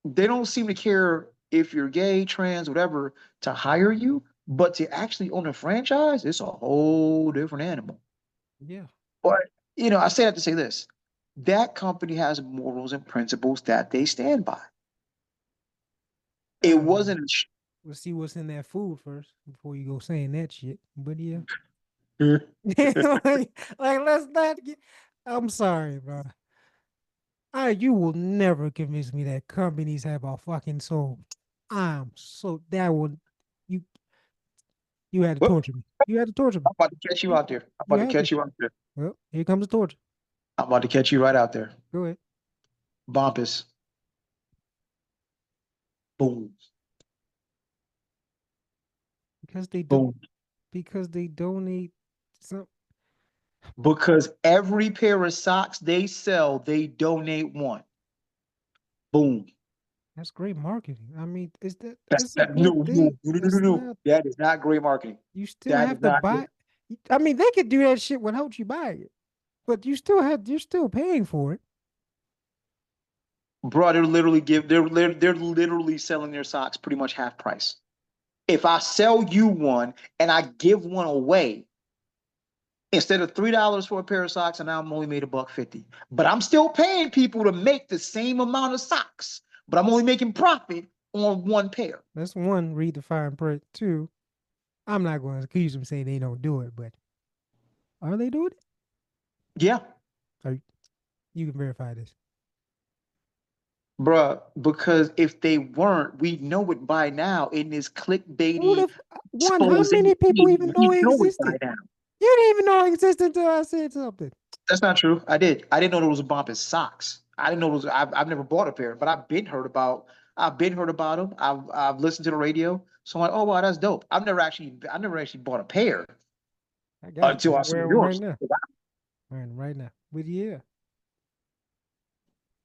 they don't seem to care if you're gay, trans, whatever, to hire you, but to actually own a franchise, it's a whole different animal. Yeah. But I say that to say this: that company has morals and principles that they stand by. It Uh, wasn't. we'll see what's in that food first before you go saying that shit. But yeah. A, like let's not get I'm sorry, bro. You will never convince me that companies have a fucking soul. I'm so that would you you had to Whoop, torture me. You had to torture me. I'm about to catch you You, out there. I'm you about to had to. catch you out there. Well, here comes the torture. I'm about to catch you right out there. Go ahead. Bumpus. Boom. Because they don't Boom. because they donate some Because every pair of socks they sell, they donate one. Boom. that's great marketing. I mean, That's it's a that. No, good no, thing. no, no, no, no, It's no. not That is not great marketing. you still That is have to not. buy I mean, they could do that shit without you buying it. But you're still paying for it. Bro, they're literally selling their socks pretty much half price. If I sell you one and I give one away, instead of $3 for a pair of socks, and now I'm only made $1.50. But I'm still paying people to make the same amount of socks, but I'm only making profit on one pair. That's one, read the fine print. Two, I'm not going to accuse them saying they don't do it, but are they doing it? Yeah, Or you can verify this. bruh, because if they weren't, we know it by now in this Who clickbaity the one? How expose. many people even know We it know it by existed? now. You didn't even know it existed until I said something. That's not true. I did. I didn't know there was a bump in socks. I didn't know it was. I've never bought a pair, but I've been heard about. I've been heard about them. I've listened to the radio. So I'm like, oh wow, that's dope. I've never actually bought a pair I got you. until I I'm saw wearing one right yours. now. Wearing it right now. But yeah,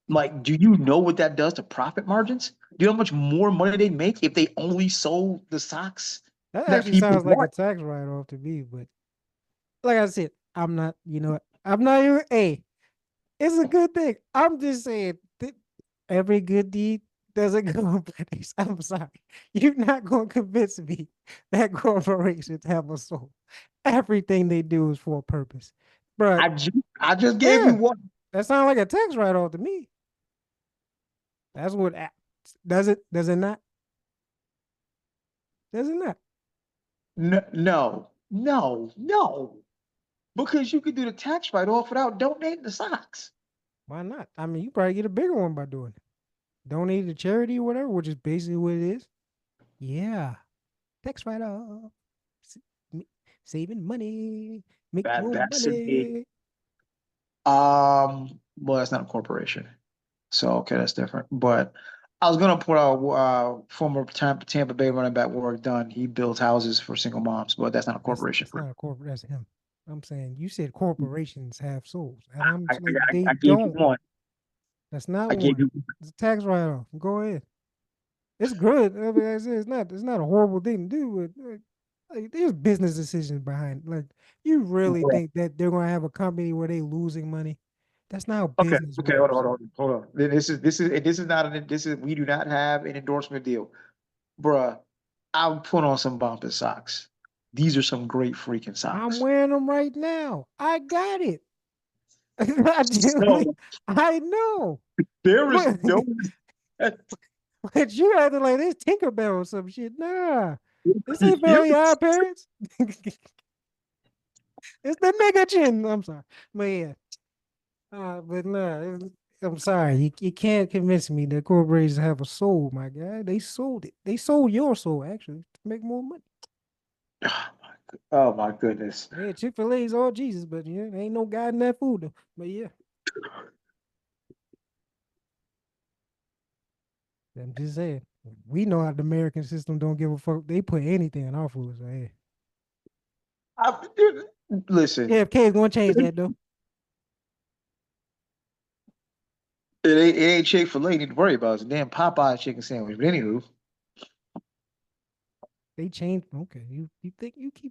Like, do you know what that does to profit margins? Do you know how much more money they make if they only sold the socks that that actually people sounds like a want? tax write-off to me. But like I said, I'm not. You know what? I'm not even. Hey, it's a good thing. I'm just saying. Every good deed doesn't go unpunished. I'm sorry. You're not going to convince me that corporations have a soul. Everything they do is for a purpose. But I just gave you yeah, one. that sounds like a tax write-off to me. That's what does it? Does it not? Does it not? No, no, no, no. Because you could do the tax write-off without donating the socks. Why not? I mean, you probably get a bigger one by doing it. Donate to charity or whatever, which is basically what it is. Yeah, tax write-off. Saving money, make more That's a money. well, that's not a corporation. So okay, that's different. But I was gonna put out former Tampa Bay running back work done. He builds houses for single moms, but that's not a corporation. That's not a corporate. That's him. I'm saying you said corporations have souls, and I'm like they I gave you don't. one. That's not I gave one. you It's a tax write-off. Go ahead. It's good. I mean, I said it's not a horrible thing to do, but like, there's business decisions behind it. Like you really one. think that they're gonna have a company where they losing money? That's not how Okay, business okay, hold on, works. hold on. This is not this is we do not have an endorsement deal, bruh. I'll put on some bumper socks. These are some great freaking I'm socks. wearing them right now. I got it. I So genuinely, I know. there is But no but you acting like this Tinkerbell or some shit. Nah, this ain't Fairly Odd Parents. It's the nigga chin. I'm sorry, but yeah. But nah, I'm sorry. You can't convince me that corporations have a soul, my guy. They sold it. They sold your soul actually to make more money. Oh my goodness. Yeah, Chick-fil-A is all Jesus, but yeah, ain't no God in that food though. But yeah, I'm just saying. We know how the American system don't give a fuck. They put anything in our food. So hey, Dude, listen, KFK is gonna change that though. it ain't Chick-fil-A need to worry about. It's a damn Popeye chicken sandwich. But anywho, They changed. Okay, you keep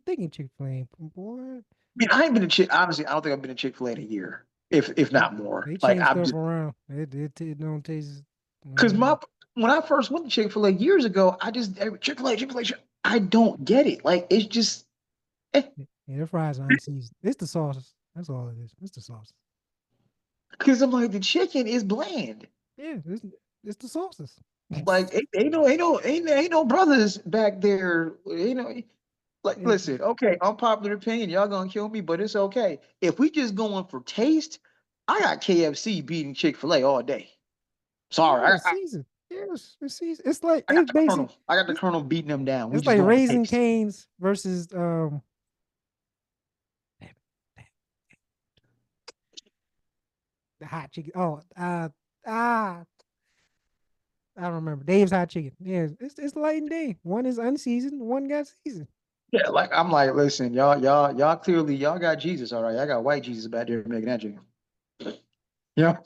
thinking Chick-fil-A, boy. I mean, I ain't been to Chick. Honestly, I don't think I've been to Chick-fil-A in a year, if They, not more. they Like change I'm stuff just around. It don't taste. because Uh, my when I first went to Chick-fil-A years ago, I just Chick-fil-A, Chick-fil-A, I don't get it. Like it's just eh, yeah, their fries are unseasoned. It's the sauces. That's all it is. It's the sauces. because I'm like the chicken is bland. Yeah, it's the sauces. Like ain't no brothers back there. Like It, listen, okay, unpopular opinion, y'all gonna kill me, but it's okay. If we just going for taste, I got KFC beating Chick-fil-A all day. Sorry, yeah, season. Yes, it's season. It's like I got it's the basic. Colonel. I got the It's, Colonel beating them down. We it's just like going for Raising taste. Canes versus damn it, the hot chicken. Oh, ah, I don't remember. Dave's hot chicken. Yeah, it's light and day. One is unseasoned. One got seasoned. Yeah, like I'm like, listen, y'all clearly y'all got Jesus, all right. Y'all got white Jesus back there making that chicken. Y'all,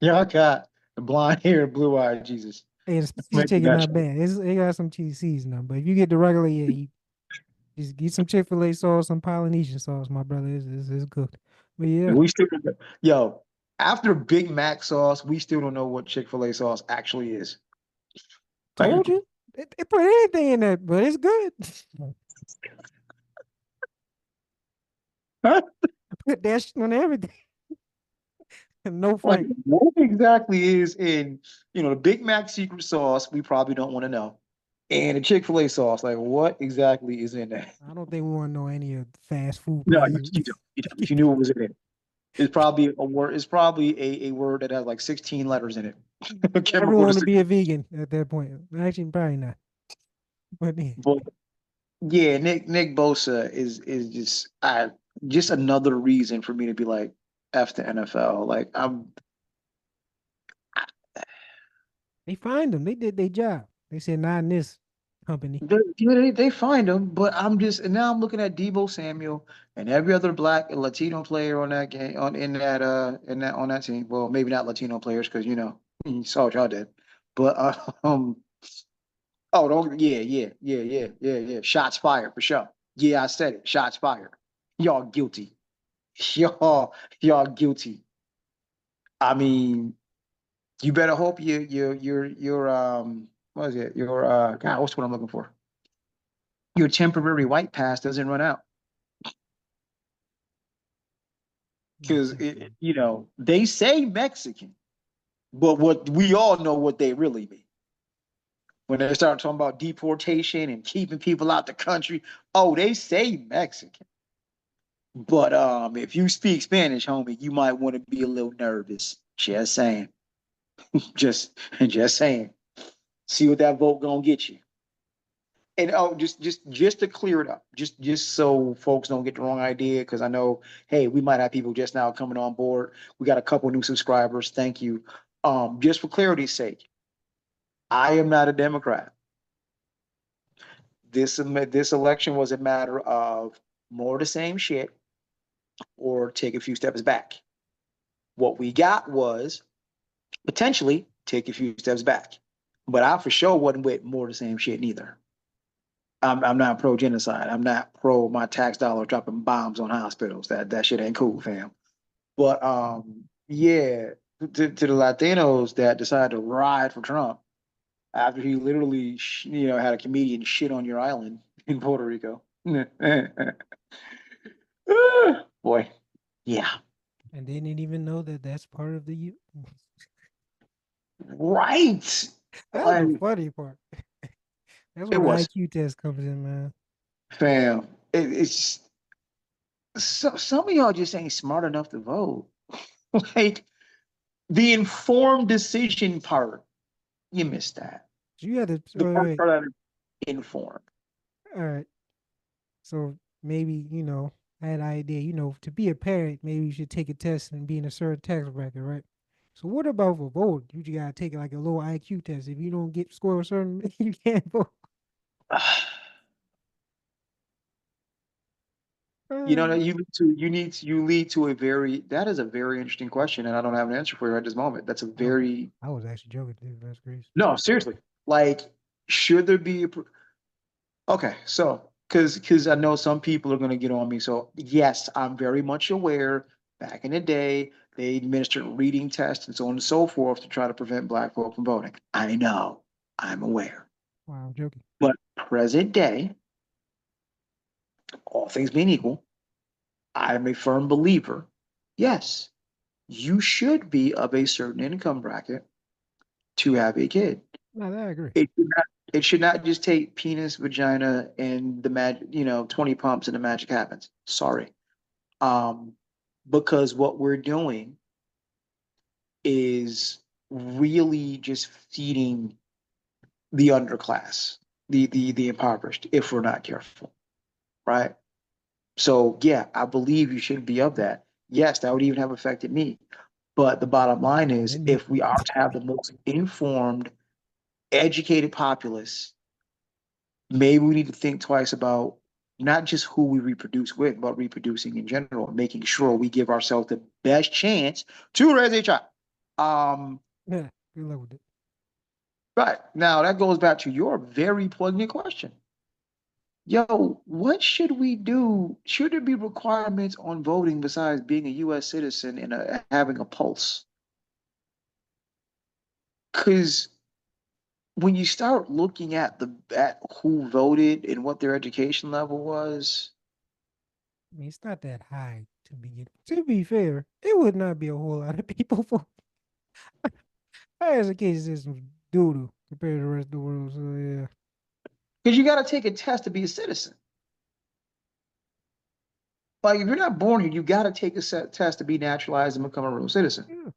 y'all got the blonde hair, blue eyed Jesus Hey, the spicy making chicken that not chicken. bad. It got some cheese seasoning, but if you get the regular, yeah, you just get some Chick-fil-A sauce, some Polynesian sauce, my brother. It's good. But yeah, And we still yo, after Big Mac sauce, we still don't know what Chick-fil-A sauce actually is. told you. It put anything in there, but it's good. Put that shit on everything. No Like, Frank. what exactly is in, the Big Mac secret sauce? We probably don't want to know. And the Chick-fil-A sauce, like, what exactly is in that? I don't think we want to know any of the fast food No, places. you don't. You don't. If you knew what was in it, it's probably a word. It's probably a word that has like 16 letters in it. I can't remember what Everyone it's. to be a vegan at that point. Actually, probably not. But yeah. But yeah, Nick Bosa is just another reason for me to be like, F the NFL. Like They fined them. They did their job. They said not in this company. they find him, but I'm just and now I'm looking at Debo Samuel and every other black and Latino player on that game on in that on that team. Well, maybe not Latino players because you saw what y'all did, but oh don't yeah. Shots fired for sure. Yeah, I said it. Shots fired. Y'all guilty. Y'all guilty. I mean, you better hope your what is it? Your God, what's what I'm looking for? Your temporary white pass doesn't run out My because temper. they say Mexican, but what we all know what they really mean when they start talking about deportation and keeping people out the country. Oh, they say Mexican, but if you speak Spanish, homie, you might want to be a little nervous. Just saying, just saying. See what that vote gonna get you. And oh, just to clear it up, just so folks don't get the wrong idea, because I know, hey, we might have people just now coming on board. We got a couple new subscribers. Thank you. Just for clarity's sake, I am not a Democrat. This election was a matter of more of the same shit or take a few steps back. What we got was potentially take a few steps back, but I for sure wasn't with more of the same shit neither. I'm not pro genocide. I'm not pro my tax dollar dropping bombs on hospitals. That shit ain't cool, fam. But yeah, to the Latinos that decided to ride for Trump after he literally had a comedian shit on your island in Puerto Rico. Boy, yeah, And they didn't even know that that's part of the right. That's the Like funny part. That's it where the was, IQ test comes in, man. fam. It's some of y'all just ain't smart enough to vote. Like the informed decision part, you missed that. So you had to The wait, part wait. that is informed. All right. So maybe, I had an idea, to be a parent, maybe you should take a test and be in a certain tax bracket, right? So what about for vote? You just gotta take like a low IQ test. If you don't get score a certain, you can't vote. You know Uh, that you lead to a very that is a very interesting question, and I don't have an answer for you at this moment. That's a oh, very I was actually joking, dude. That's crazy. no, seriously. Like, should there be okay, so because I know some people are gonna get on me. So yes, I'm very much aware back in the day they administered reading tests and so on and so forth to try to prevent black folk from voting. I know, I'm aware. Wow, I'm joking. But present day, all things being equal, I'm a firm believer. Yes, you should be of a certain income bracket to have a kid. No, that I agree. It should not just take penis, vagina, and the magic, 20 pumps and the magic happens. Sorry. Um, because what we're doing is really just feeding the underclass, the impoverished, if we're not careful, right? So yeah, I believe you should be of that. Yes, that would even have affected me. But the bottom line is, And me. if we are to have the most informed, educated populace, maybe we need to think twice about not just who we reproduce with, but reproducing in general, and making sure we give ourselves the best chance to raise a child. Um, Yeah, good luck with it. but now that goes back to your very poignant question. Yo, what should we do? Should there be requirements on voting besides being a U.S. citizen and having a pulse? Because when you start looking at who voted and what their education level was, I mean, it's not that high to begin. To be fair, it would not be a whole lot of people for. As a case, it's some doodle compared to the rest of the world. So yeah, because you got to take a test to be a citizen. Like if you're not born here, you got to take a set test to be naturalized and become a real citizen. yeah.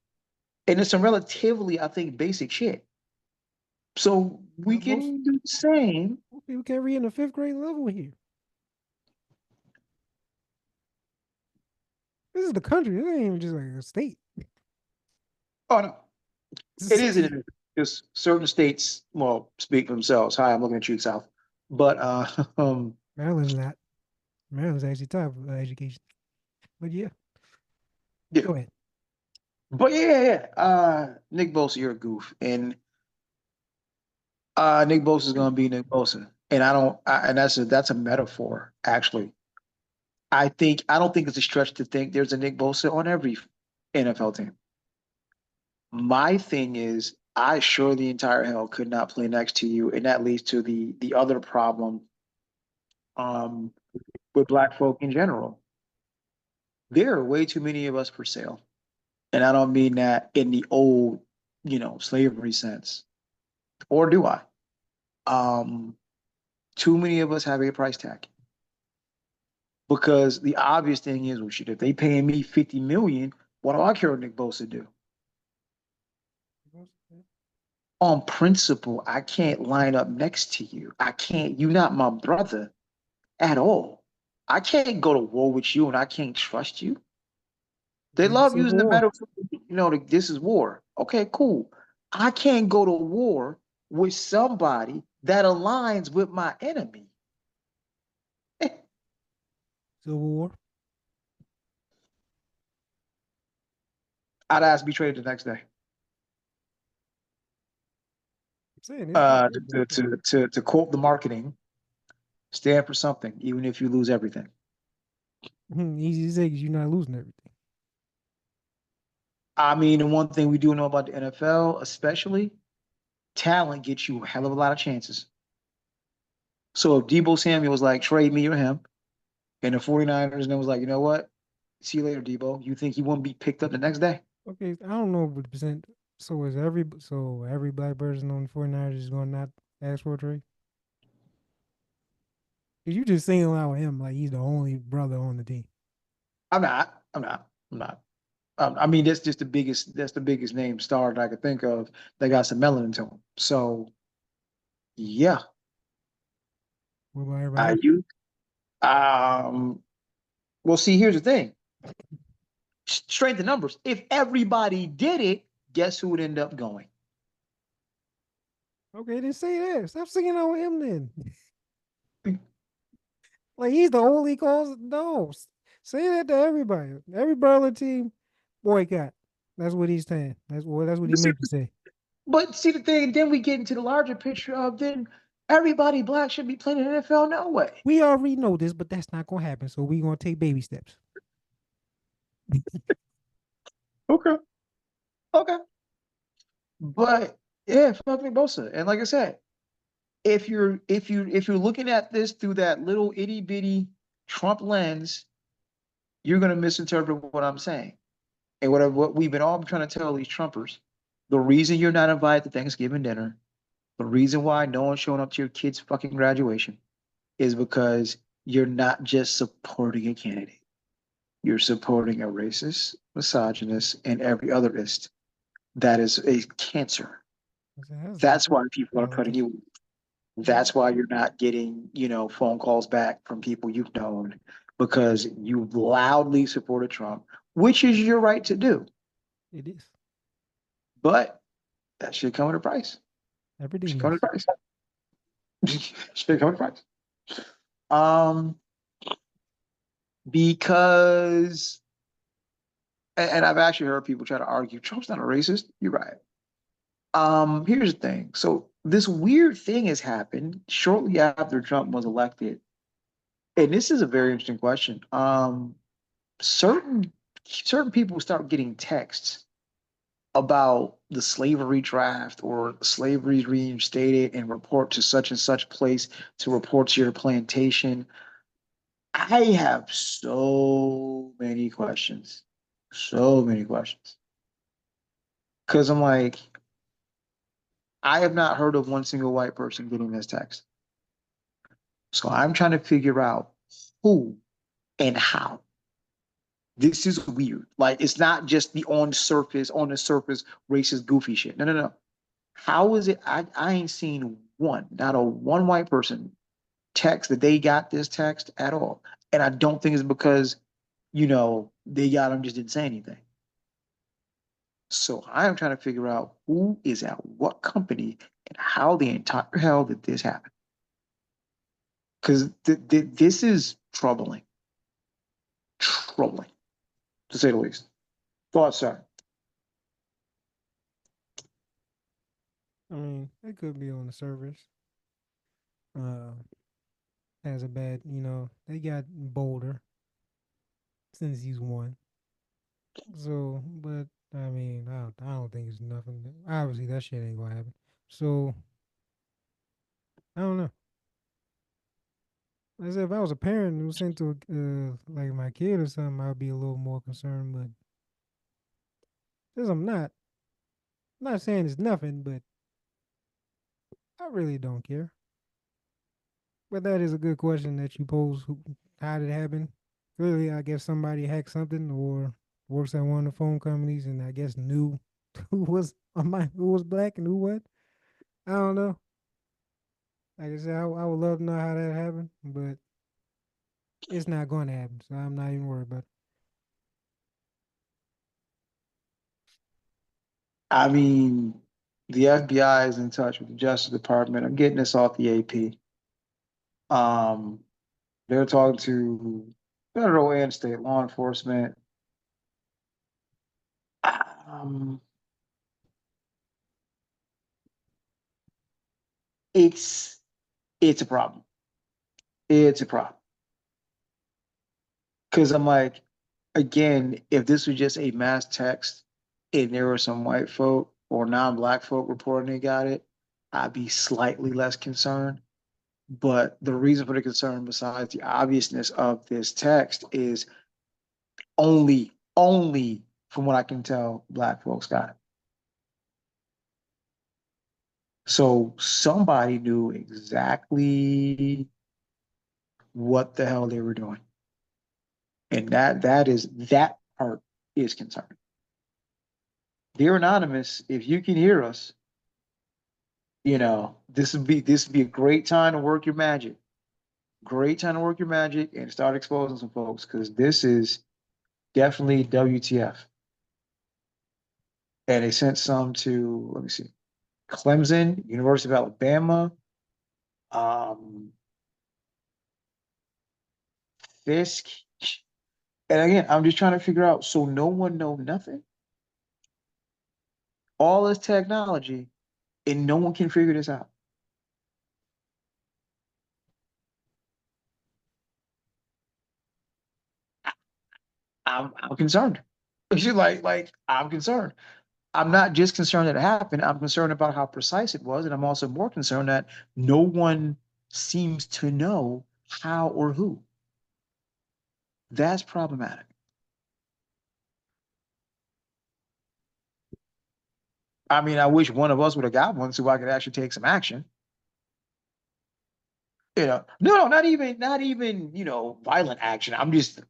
And it's some relatively, I think, basic shit. So we Most can do the same. people can't read in the fifth grade level here. This is the country. It ain't even just like a state. Oh no, It's a it is city. in just certain states. Well, speak for themselves. Hi, I'm looking at you, South. But Maryland's not. Maryland's actually top of education. But yeah, yeah, go ahead. but yeah. Nick Bosa, you're a goof, and Nick Bosa is gonna be Nick Bosa, and and that's a metaphor actually. I don't think it's a stretch to think there's a Nick Bosa on every NFL team. My thing is, I sure the entire hell could not play next to you, and that leads to the other problem um, with black folk in general. There are way too many of us for sale, and I don't mean that in the old, slavery sense, or do I? Um, Too many of us have a price tag because the obvious thing is, well, shit, if they paying me 50 million, what do I care what Nick Bosa do? On principle, I can't line up next to you. I can't, you're not my brother at all. I can't go to war with you and I can't trust you. They This is love Civil using the War. metaphor, this is war. Okay, cool. I can't go to war with somebody that aligns with my enemy. Civil War. I'd ask to be traded the next day. I'm saying it's top heavy out there. To quote the marketing, stand for something, even if you lose everything. Easy to say because you're not losing everything. I mean, the one thing we do know about the NFL, especially, talent gets you a hell of a lot of chances. So if Debo Samuel was like, trade me or him, and the 49ers and then was like, you know what? See you later, Debo. You think he won't be picked up the next day? Okay, I don't know what the percent. So every black person on the 49ers is going to not ask for a trade? Cause you just single out him like he's the only brother on the team. I'm not. I'm not. I'm not. I mean, that's just the biggest. That's the biggest name star that I could think of that got some melanin to him. So yeah, What about everybody else? you. Um. Well, see, here's the thing. Strength in numbers. If everybody did it, guess who would end up going? Okay, then say that. Stop singing out with him then. Like he's the only cause. No, say that to everybody. Every brother team boycott. That's what he's saying. That's what he meant to say. But see the thing, then we get into the larger picture of then everybody black should be playing in the NFL no way. We already know this, but that's not gonna happen. So we're gonna take baby steps. Okay. Okay. But yeah, fuck Nick Bosa. And like I said, if you're looking at this through that little itty bitty Trump lens, you're gonna misinterpret what I'm saying. And what we've been all trying to tell these Trumpers, the reason you're not invited to Thanksgiving dinner, the reason why no one's showing up to your kid's fucking graduation is because you're not just supporting a candidate. You're supporting a racist, misogynist, and every otherist that is a cancer. That's a That's why people are cutting politician. you. Yeah, That's why you're not getting, phone calls back from people you've known because you loudly supported Trump, which is your right to do. it is. But that should come at a price. Everything Should come at does. a price. Should come at a price. Um, because, and I've actually heard people try to argue Trump's not a racist. You're right. Here's the thing. So this weird thing has happened shortly after Trump was elected, and this is a very interesting question. Certain people start getting texts about the slavery draft or slavery reinstated and report to such and such place to report to your plantation. I have so many questions, so many questions, because I'm like, I have not heard of one single white person getting this text. So I'm trying to figure out who and how. This is weird. Like it's not just on the surface, racist, goofy shit. No, no, no. How is it? I ain't seen not a one white person text that they got this text at all. And I don't think it's because, They got him, just didn't say anything. So I am trying to figure out who is at what company and how the entire hell did this happen. Because this is troubling, troubling to say the least. Thoughts, sir? I mean, it could be on the surface. Uh, has a bad, they got bolder since he's won. So, but I mean, I don't think it's nothing. Obviously, that shit ain't gonna happen. So I don't know. Like I said, if I was a parent who was sent to like my kid or something, I'd be a little more concerned. But since I'm not saying it's nothing, but I really don't care. But that is a good question that you pose. How did it happen? Clearly, I guess somebody hacked something or works at one of the phone companies, and I guess knew who was black and who what. I don't know. Like I said, I would love to know how that happened, but it's not going to happen. So I'm not even worried about it. I mean, the FBI is in touch with the Justice Department. I'm getting this off the AP. Um, they're talking to federal and state law enforcement. Um, it's it's a problem. It's a problem. Because I'm like, again, if this was just a mass text and there were some white folk or non-black folk reporting they got it, I'd be slightly less concerned. But the reason for the concern, besides the obviousness of this text, is only from what I can tell, black folks got it. So somebody knew exactly what the hell they were doing. And that part is concerning. Dear Anonymous, if you can hear us, this would be a great time to work your magic. Great time to work your magic and start exposing some folks because this is definitely WTF. And they sent some to, let me see, Clemson, University of Alabama, um, Fisk. And again, I'm just trying to figure out. So no one know nothing. All this technology, and no one can figure this out. I'm concerned. I'm concerned. I'm not just concerned that it happened. I'm concerned about how precise it was, and I'm also more concerned that no one seems to know how or who. That's problematic. I mean, I wish one of us would have got one so I could actually take some action. No, not even, violent action. I'm just,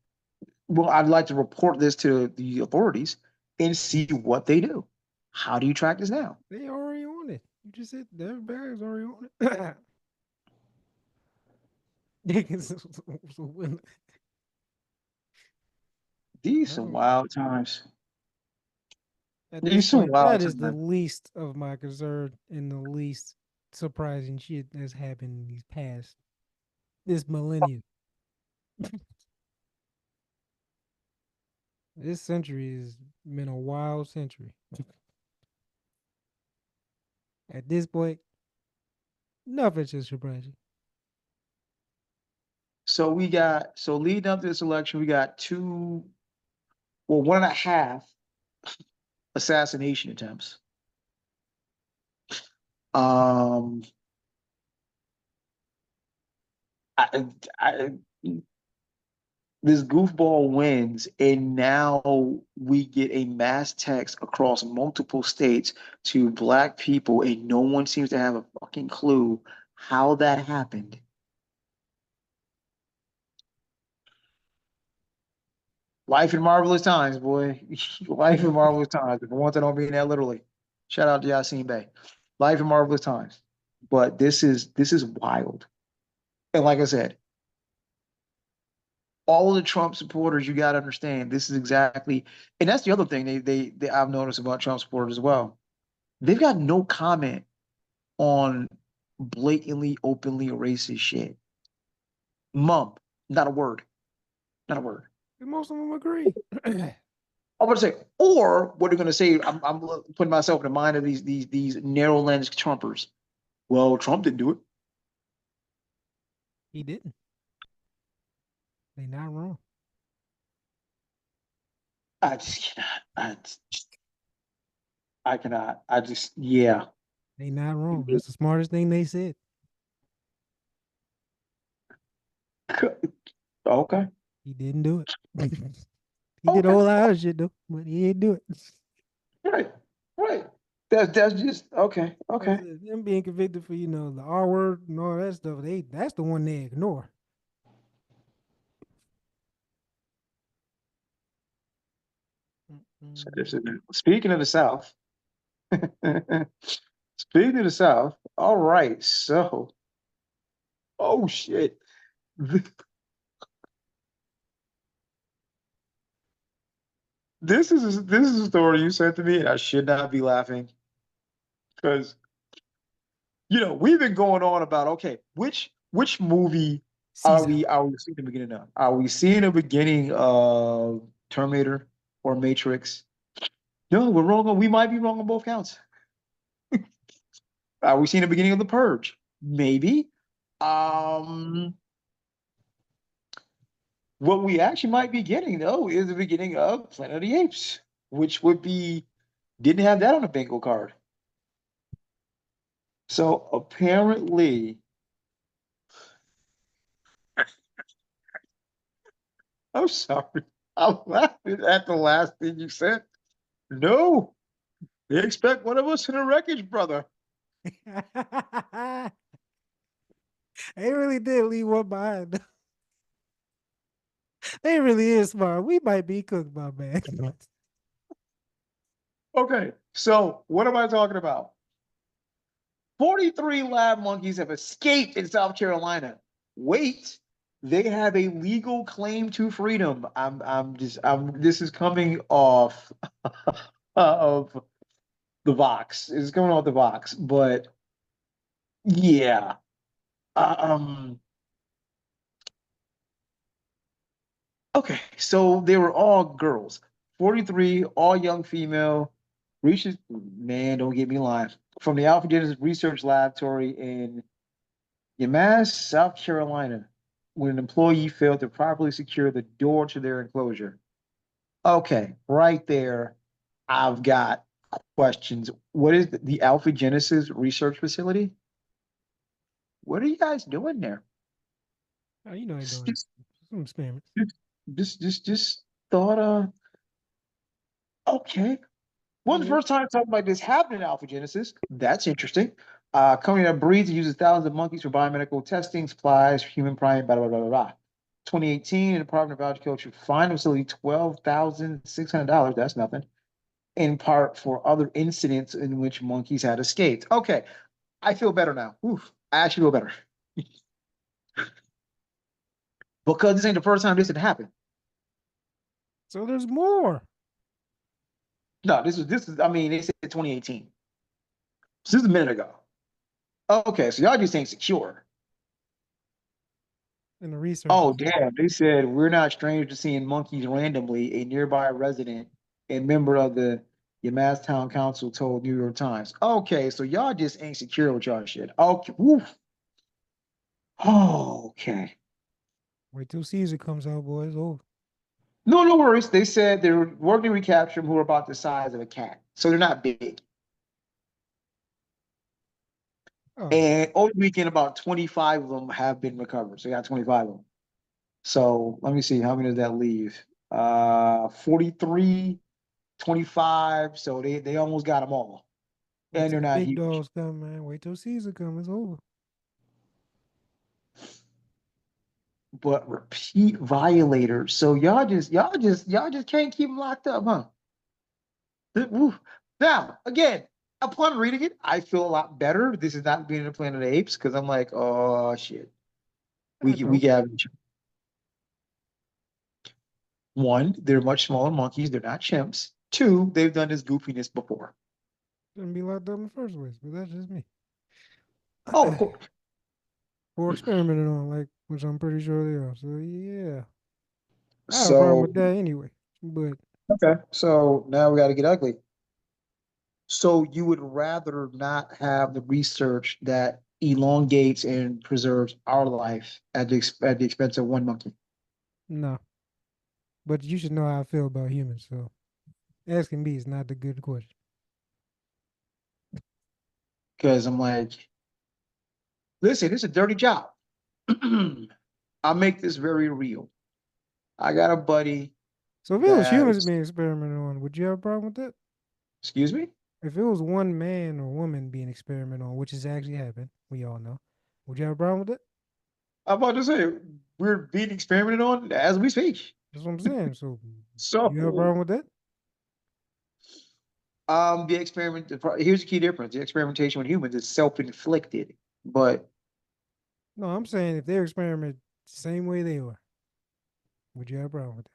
well, I'd like to report this to the authorities and see what they do. How do you track this down? They already on it. You just said their bag's already on it. So These I some don't, wild times. at this These some point, wild that is the times. least of my concern and the least surprising shit that's happened in these past this millennium. This century has been a wild century. At this point, nothing should surprise you. So leading up to this election, we got two, well, one and a half assassination attempts. Um, I, I, this goofball wins, and now we get a mass text across multiple states to black people, and no one seems to have a fucking clue how that happened. Life in marvelous times, boy. Life in marvelous times. If I want that don't mean that literally. Shout out to Yassine Bey. Life in marvelous times. But this is wild. And like I said, all of the Trump supporters, you got to understand this is exactly, and that's the other thing they I've noticed about Trump supporters as well. They've got no comment on blatantly, openly racist shit. Mum, not a word, not a word. Most of them agree. I'm gonna say, or what they're gonna say. I'm putting myself in the mind of these narrow lens Trumpers. Well, Trump didn't do it. He didn't. They not wrong. I just cannot. I cannot. I just yeah. They not wrong. That's the smartest thing they said. Okay. He didn't do it. He did a Okay. whole lot of shit though, but he didn't do it. Right. Right. That's just okay. That's Okay. it. Them being convicted for the R word and all that stuff. That's the one they ignore. So Mm-mm. this is, speaking of the South. Speaking of the South. All right. So, oh shit. This is a story you sent to me, and I should not be laughing because we've been going on about okay, which movie are Caesar. we seeing the beginning of? Are we seeing the beginning of Terminator or Matrix? No, we're wrong. We might be wrong on both counts. Are we seeing the beginning of The Purge? Maybe. Um, what we actually might be getting though is the beginning of Planet of the Apes, which would be didn't have that on the bingo card. So apparently, I'm sorry. I'm laughing at the last thing you said. No, they expect one of us in a wreckage, brother. They really did leave one behind. They really is smart. We might be cooked, my man. Okay, so what am I talking about? 43 lab monkeys have escaped in South Carolina. Wait, they have a legal claim to freedom. This is coming off of the Vox. It's coming off the Vox, but yeah. Um, okay, so they were all girls. 43, all young female. Research, man, don't get me lying. From the Alpha Genesis Research Laboratory in UMass, South Carolina, when an employee failed to properly secure the door to their enclosure. Okay, right there, I've got questions. What is the Alpha Genesis Research Facility? What are you guys doing there? Oh, you know they Just, doing just, some experiments. just thought, okay. You When's the know, first time something like this happened in Alpha Genesis? That's interesting. Company that breeds and uses thousands of monkeys for biomedical testing, supplies, human primate, blah, blah, blah, blah, blah. 2018, the Department of Agriculture fined the facility $12,600. That's nothing. In part for other incidents in which monkeys had escaped. Okay, I feel better now. Oof, I actually feel better because this ain't the first time this had happened. so there's more No, this is. I mean, they said 2018. So this is a minute ago. Okay, so y'all just ain't secure. in the research Oh, facility. damn. They said we're not strangers to seeing monkeys randomly. A nearby resident and member of the Yamass Town Council told New York Times. Okay, so y'all just ain't secure with y'all shit. Okay. Woof. Oh, okay. Wait till Caesar comes out, boys. Oh, No, no worries. They said they were working to recapture them who are about the size of a cat. So they're not big. oh, And over the weekend, about 25 of them have been recovered. So you got 25 of them. So let me see. How many does that leave? 43, 25. So they almost got them all. wait And till they're the not big huge. dogs come, man. Wait till Caesar comes. It's over. But repeat violators. So y'all just can't keep them locked up, huh? Oof. Now, again, upon reading it, I feel a lot better. This is not being in the Planet of the Apes because I'm like, oh shit, I we don't. got One, they're much smaller monkeys. They're not chimps. Two, they've done this goofiness before. Shouldn't be locked up in the first place, but that's just me. Oh, of course. Or experimented on, like, which I'm pretty sure they are. So yeah, I have a problem So, with that anyway. But okay. So now we got to get ugly. So you would rather not have the research that elongates and preserves our life at the expense of one monkey? no, but you should know how I feel about humans. So asking me is not the good question. Because I'm like, listen, it's a dirty job. I'll make this very real. I got a buddy So if it was that humans is, being experimented on, would you have a problem with that? excuse me? If it was one man or woman being experimented on, which has actually happened, we all know, would you have a problem with it? I'm about to say, we're being experimented on as we speak. That's what I'm saying. So you have a So, problem with that? the experiment, here's the key difference. The experimentation with humans is self-inflicted, but No, I'm saying if they're experimented the same way they are, would you have a problem with that?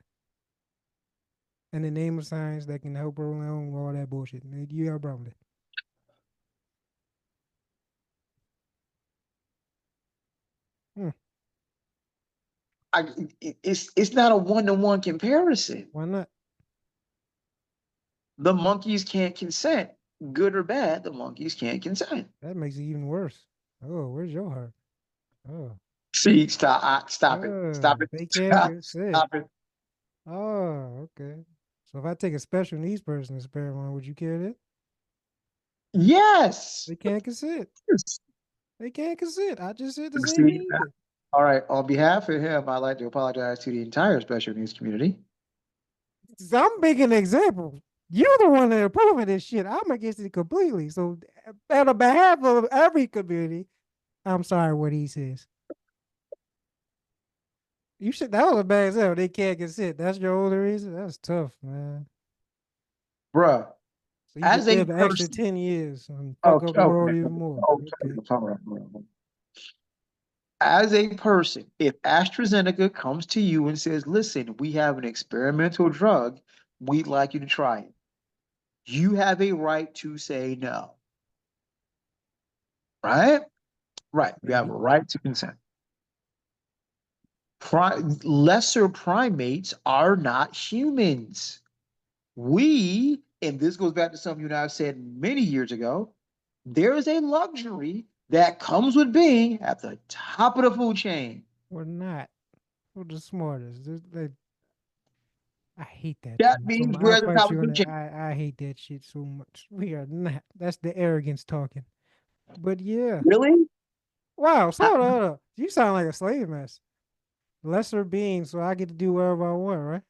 In the name of science that can help her along all that bullshit. Do you have a problem with that? I, it's not a one-to-one comparison. Why not? The monkeys can't consent. Good or bad, the monkeys can't consent. That makes it even worse. Oh, where's your heart? Oh, See, stop it. Stop it. they can't Stop, get sick. stop it. Oh, okay. So if I take a special needs person to experiment, would you care that? Yes. They can't consent. They can't consent. I just said the same See, thing you did. all right. On behalf of him, I'd like to apologize to the entire special needs community. I'm making an example. You're the one that approving this shit. I'm against it completely. So, on behalf of every community, I'm sorry what he says. You should. That was a bad example. They can't consent. That's your only reason. That's tough, man. Bruh, So you could as a live an extra person, 10 years and fuck up okay, the world okay, even more. okay, Okay. as a person, if AstraZeneca comes to you and says, listen, we have an experimental drug, we'd like you to try it. You have a right to say no, right? Right. You have a Maybe. right to consent. Lesser primates are not humans. We, and this goes back to something you and I said many years ago, there is a luxury that comes with being at the top of the food chain. We're not. We're the smartest. I hate that That term so means much. we're I'll at the fight top you of the on food that. chain. I hate that shit so much. We are not. That's the arrogance talking. But yeah. Really? Wow, I- slow down. You sound like a slave master. Lesser being, so I get to do whatever I want, right?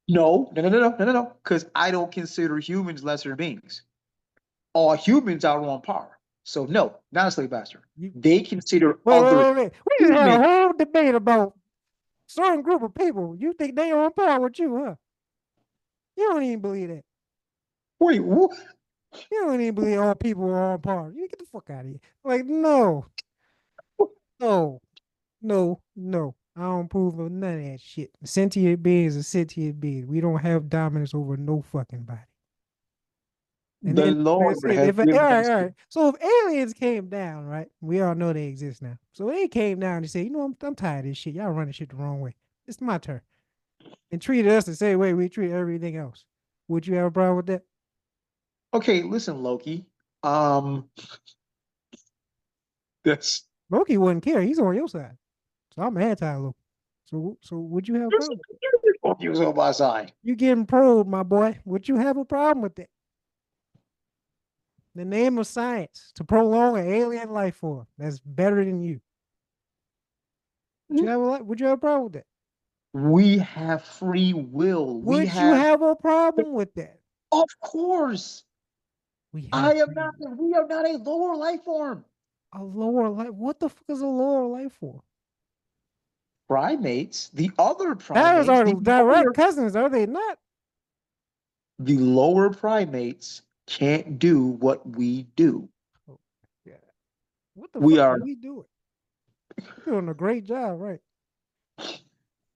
No, no, no, no, no, no, no, no. Because I don't consider humans lesser beings. All humans are on par. So no, not a slave master. You They consider wait, wait, other wait, wait. We just had a humans. whole debate about certain group of people. You think they on par with you, huh? You don't even believe that. Wait, what? You don't even believe all people are on par. You get the fuck out of here. Like, no, no, no, no. I don't approve of none of that shit. Sentient beings are sentient beings. We don't have dominance over no fucking body. And The then, like I Lord said, has if all given right, us. all right. So if aliens came down, right? We all know they exist now. So they came down and said, you know, I'm tired of this shit. Y'all running shit the wrong way. It's my turn. And treated us the same way we treat everything else. Would you have a problem with that? Okay, listen, Loki. Um, that's Loki wouldn't care. He's on your side. So I'm anti Loki. So would you have a just problem with that? Loki was on my side. You getting probed, my boy. Would you have a problem with that? The name of science to prolong an alien life form that's better than you. Would you have a problem with that? We have free will. We Would you have, have a problem with that? of course. We have I am free not. will. We are not a lower life form. A lower life. What the fuck is a lower life form? Primates, the other That is primates, our direct cousins, are they not? the lower primates can't do what we do. Oh, yeah. What the We fuck are do we do it? We're doing a great job, right?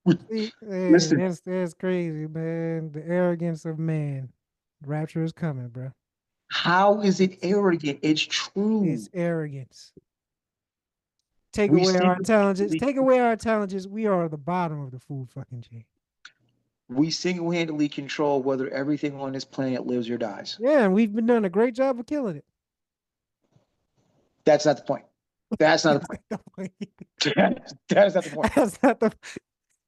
See, hey, Listen, that's crazy, man. The arrogance of man. Rapture is coming, bro. how is it It's, arrogant? It's it's true. arrogance. Take We away our intelligence. single-handedly, Take away our intelligence. We are the bottom of the food fucking chain. we single-handedly control whether everything on this planet lives or dies. Yeah, and we've been doing a great job of killing it. That's not the point. That's not the That's point. not the point. That is not the point. That's not the.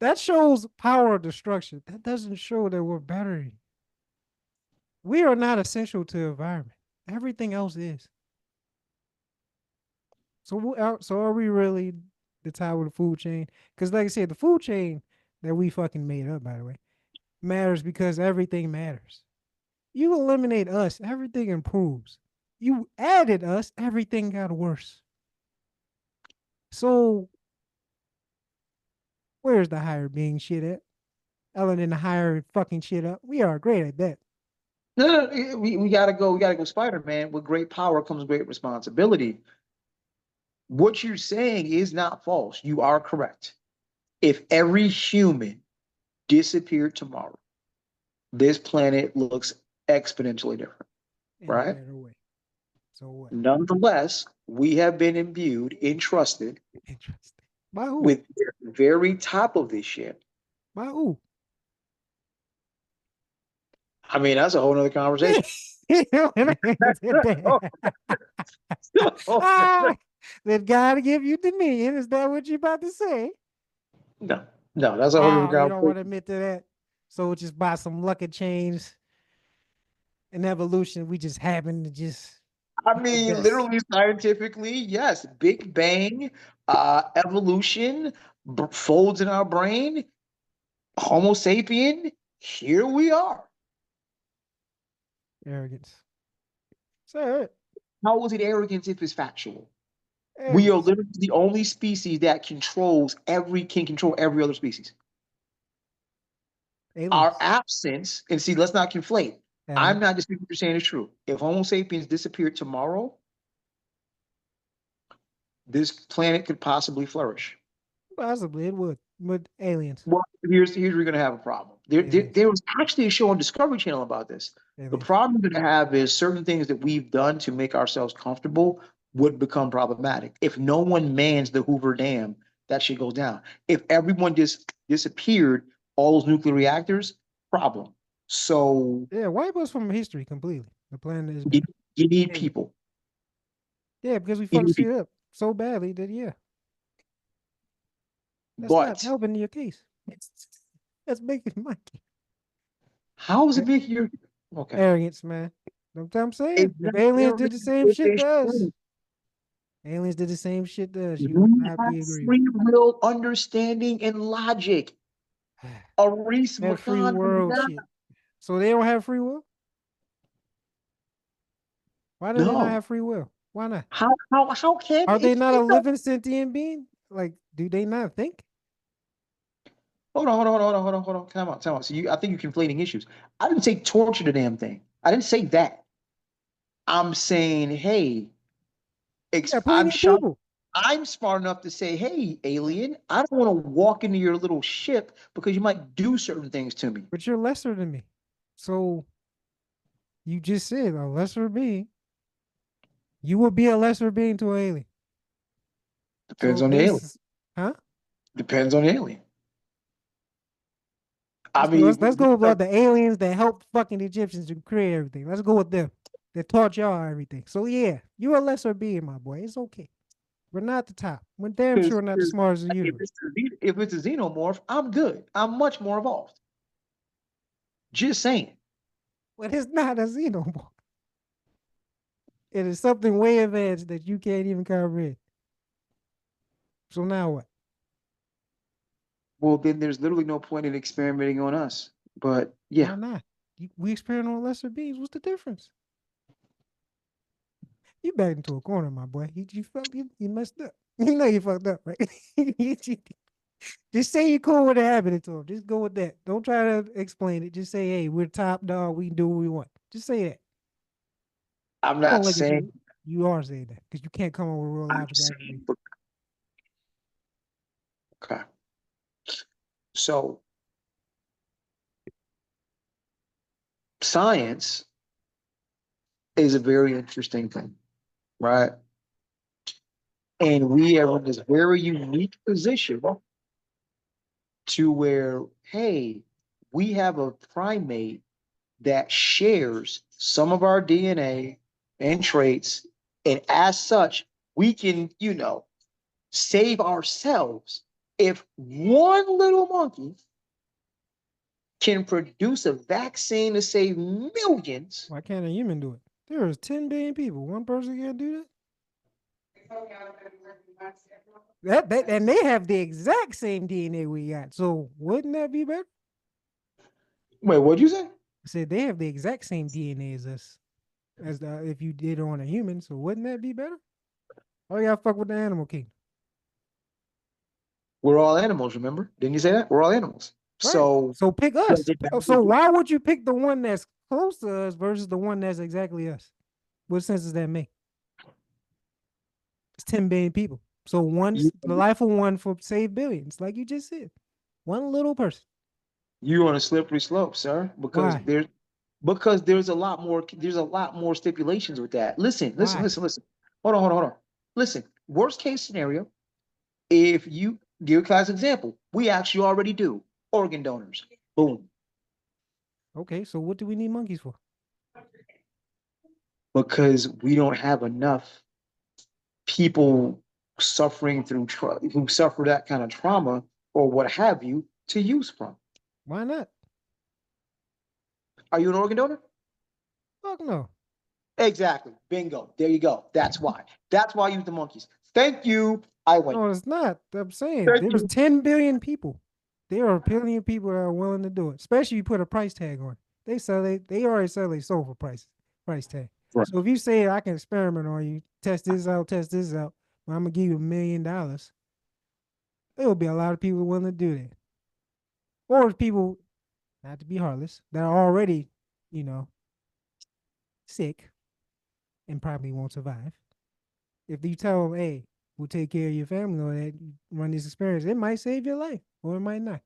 That shows power of destruction. That doesn't show that we're better. We are not essential to the environment. Everything else is. So are we really the top of the food chain? Because like I said, the food chain that we fucking made up, by the way, matters because everything matters. You eliminate us, everything improves. You added us, everything got worse. So where's the higher being shit at? Other than the higher fucking shit up, we are great at that. No, no, we gotta go. We gotta go, Spider-Man. With great power comes great responsibility. What you're saying is not false. You are correct. If every human disappeared tomorrow, this planet looks exponentially different, In a right? better way. So what? Nonetheless, we have been imbued, entrusted Interesting. By who? with the very top of this shit. By who? I mean, that's a whole nother conversation. Ah, they've got to give you dominion. Is that what you about to say? No, no, that's a whole different Oh, you don't want to conversation. admit to that. So just by some lucky change in evolution, we just happen to just I be the mean, best. literally, scientifically, yes. Big Bang, evolution, folds in our brain, Homo sapien. Here we are. Arrogance. So How is it arrogance if it's factual? We are arrogance. literally the only species that can control every other species. Our Aliens. absence, and see, let's not conflate. I'm Aliens. not disputing what you're saying is true. If Homo sapiens disappeared tomorrow, this planet could possibly flourish. Possibly it would. But aliens. Well, here's where you're gonna have a problem. Aliens. There was actually a show on Discovery Channel about this. The Aliens. problem you're gonna have is certain things that we've done to make ourselves comfortable would become problematic. If no one mans the Hoover Dam, that shit goes down. If everyone just disappeared, all those nuclear reactors, problem. So Yeah, wipe us from history completely. The planet is you, better. you need Period. people. Yeah, because we You fucked need shit people. up so badly that yeah, that's not But helping your case. That's making my case. how is it big here? Okay. Arrogance, man. Know what I'm saying? It's If not aliens did the arrogant same if shit to it's us, true. aliens did the same shit to us, you would You not have be agreeable. free will, understanding, and logic. Aris That free Makan does world not. shit. So they don't have free will? Why do they not No. have free will? Why not? How can Are they not a it does, living sentient being? Like, do they not think? hold on. Time out. So I think you're conflating issues. I didn't say torture the damn thing. I didn't say that. I'm saying, hey, Yeah, I'm plenty of shocked. people, I'm smart enough to say, hey, alien, I don't want to walk into your little ship because you might do certain things to me. but you're lesser than me. So you just said a lesser being. You would be a lesser being to an alien. Depends So on the alien. this, huh? Depends on the alien. I Let's mean, go about the aliens that helped fucking Egyptians to create everything. Let's go with them. That taught y'all everything. So yeah, you're a lesser being, my boy. It's okay. We're not the top. We're damn because sure not the smartest in the if universe. if it's a xenomorph, I'm good. I'm much more evolved. Just saying. But it's not a xenomorph. It is something way advanced that you can't even comprehend. So now what? Well, then there's literally no point in experimenting on us. But yeah, Why not? We experiment on lesser beings. What's the difference? You backed into a corner, my boy. You messed up. You know you fucked up, right? Just say you're cool with it happening to him. Just go with that. Don't try to explain it. Just say, hey, we're top dog. We can do what we want. Just say that. I'm I don't not look at saying. you. You are saying that because you can't come up with real I'm logical saying. explanation. Okay. So science is a very interesting thing, right? And we are in this very unique position to where, hey, we have a primate that shares some of our DNA and traits. And as such, we can, save ourselves if one little monkey can produce a vaccine to save millions. Why can't a human do it? There is 10 billion people. One person can't do that? And they have the exact same DNA we got. So wouldn't that be better? Wait, what'd you say? I said they have the exact same DNA as us, as if you did it on a human. So wouldn't that be better? Oh yeah, fuck with the animal kingdom. We're all animals, remember? Didn't you say that? We're all animals. Right. So So pick does us. it So matter? why would you pick the one that's close to us versus the one that's exactly us? What sense does that make? It's 10 billion people. So one's You, the life of one for save billions, like you just said. One little person. you're on a slippery slope, sir, because Why? there's a lot more stipulations with that. Listen, listen, Why? listen, listen. Hold on. Listen, worst case scenario, if you give class example, we actually already do organ donors. Boom. Okay, so what do we need monkeys for? Because we don't have enough people suffering who suffer that kind of trauma or what have you to use from. Why not? Are you an organ donor? Fuck no. Exactly. Bingo. There you go. That's why. That's why I use the monkeys. Thank you. I win. No, it's not. I'm saying Thank there's you. 10 billion people. There are a billion people that are willing to do it, especially you put a price tag on it. They already sell they sold for price tag. Right. So if you say I can experiment on you, test this out, but I'm gonna give you $1 million, there will be a lot of people willing to do that. Or people, not to be heartless, that are already, you know, sick and probably won't survive. If you tell them, hey, we'll take care of your family or that you run this experience, it might save your life or it might not.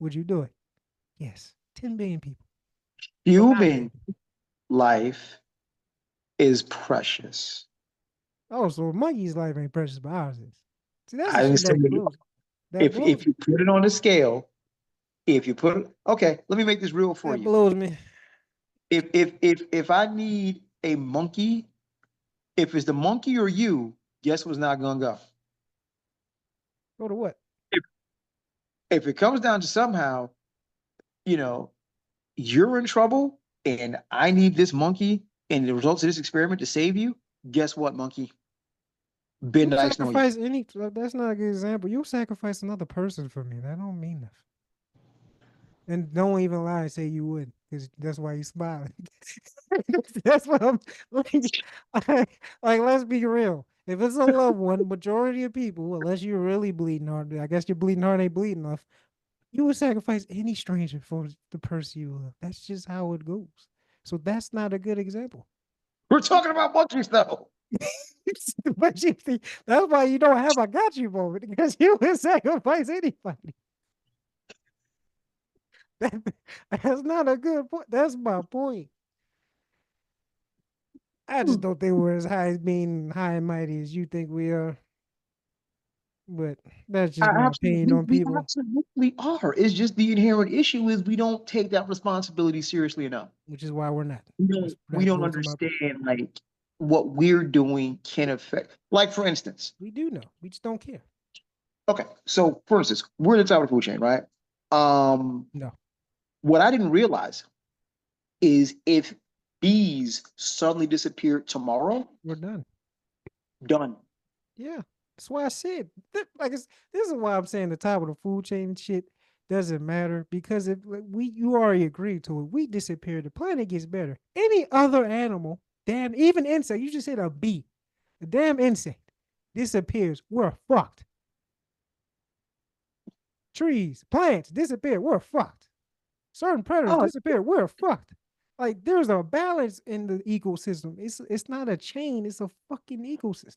Would you do it? Yes. 10 billion people or 9 billion Human people. life is precious. Oh, so a monkey's life ain't precious, but ours is. See, that's the I didn't shit say that blows. That blows if me. you put it on the scale, if you put it, okay, let me make this real for That you. blows me. If I need a monkey, if it's the monkey or you, guess what's not gonna go? Go to what? If if it comes down to somehow, you know, you're in trouble and I need this monkey and the results of this experiment to save you, guess what, monkey? Been You nice on you. sacrifice any. That's not a good example. You sacrifice another person for me. That don't mean nothing. And don't even lie and say you would, because that's why you smiling. That's what I'm like, let's be real. If it's a loved one, majority of people, unless you're really bleeding hard, I guess your bleeding heart ain't bleeding enough. You would sacrifice any stranger for the person you love. That's just how it goes. So that's not a good example. We're talking about monkeys though. But you see, that's why you don't have a got you moment because you would sacrifice anybody. That, that's not a good point. That's my point. I just don't think we're as high as being high and mighty as you think we are. But that's just my opinion Absolutely, on we people, absolutely are. It's just the inherent issue is we don't take that responsibility seriously enough. which is why we're not. We That's, don't we that don't goes to my point. understand like what we're doing can affect. Like for instance, We do know. We just don't care. okay, so for instance, we're at the top of the food chain, right? Um, No, what I didn't realize is if bees suddenly disappeared tomorrow, we're done. done. Yeah. That's why I said, this is why I'm saying the top of the food chain and shit doesn't matter because if like, you already agreed to it, we disappear, the planet gets better. Any other animal, damn, even insect, you just said a bee, a damn insect disappears, we're fucked. Trees, plants disappear, we're fucked. Certain predators Oh, disappear, we're fucked. Like there's a balance in the ecosystem. It's not a chain, it's a fucking ecosystem.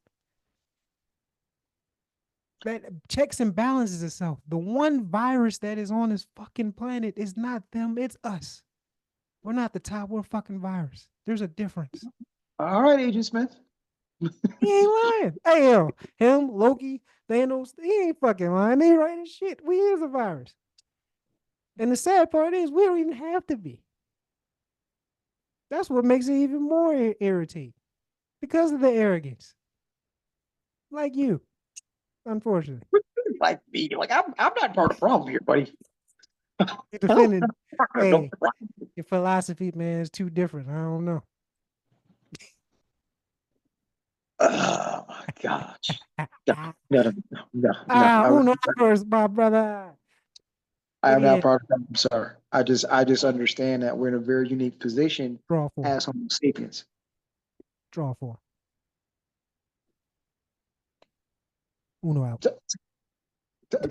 that checks and balances itself. The one virus that is on this fucking planet is not them, it's us. We're not the top, we're fucking virus. There's a difference. All right, Agent Smith. He ain't lying. Hey, yo, him, Loki, Thanos, he ain't fucking lying. They right as shit. We is a virus. And the sad part is, we don't even have to be. That's what makes it even more irritating because of the arrogance. Like you, unfortunately. Like me, like I'm not part of the problem here, buddy. You're No, defending, no hey, your philosophy, man, is too different. I don't know. Oh my gosh. No, no, no, no, no, no. Uno first, my brother. I But am yeah, not part of that. I'm sorry. I just understand that we're in a very unique position draw four, as Homo sapiens. draw four. Uno out.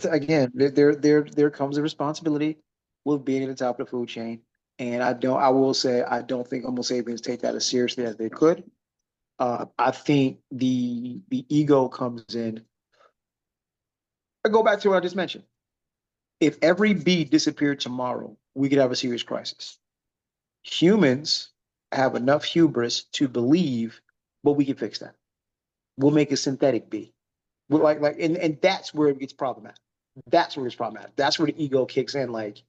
Again, there comes a responsibility with being at the top of the food chain. And I will say, I don't think Homo sapiens take that as seriously as they could. I think the ego comes in. I go back to what I just mentioned. If every bee disappeared tomorrow, we could have a serious crisis. Humans have enough hubris to believe, but we can fix that. We'll make a synthetic bee. We're and that's where it gets problematic. That's where it's problematic. That's where the ego kicks in. Like,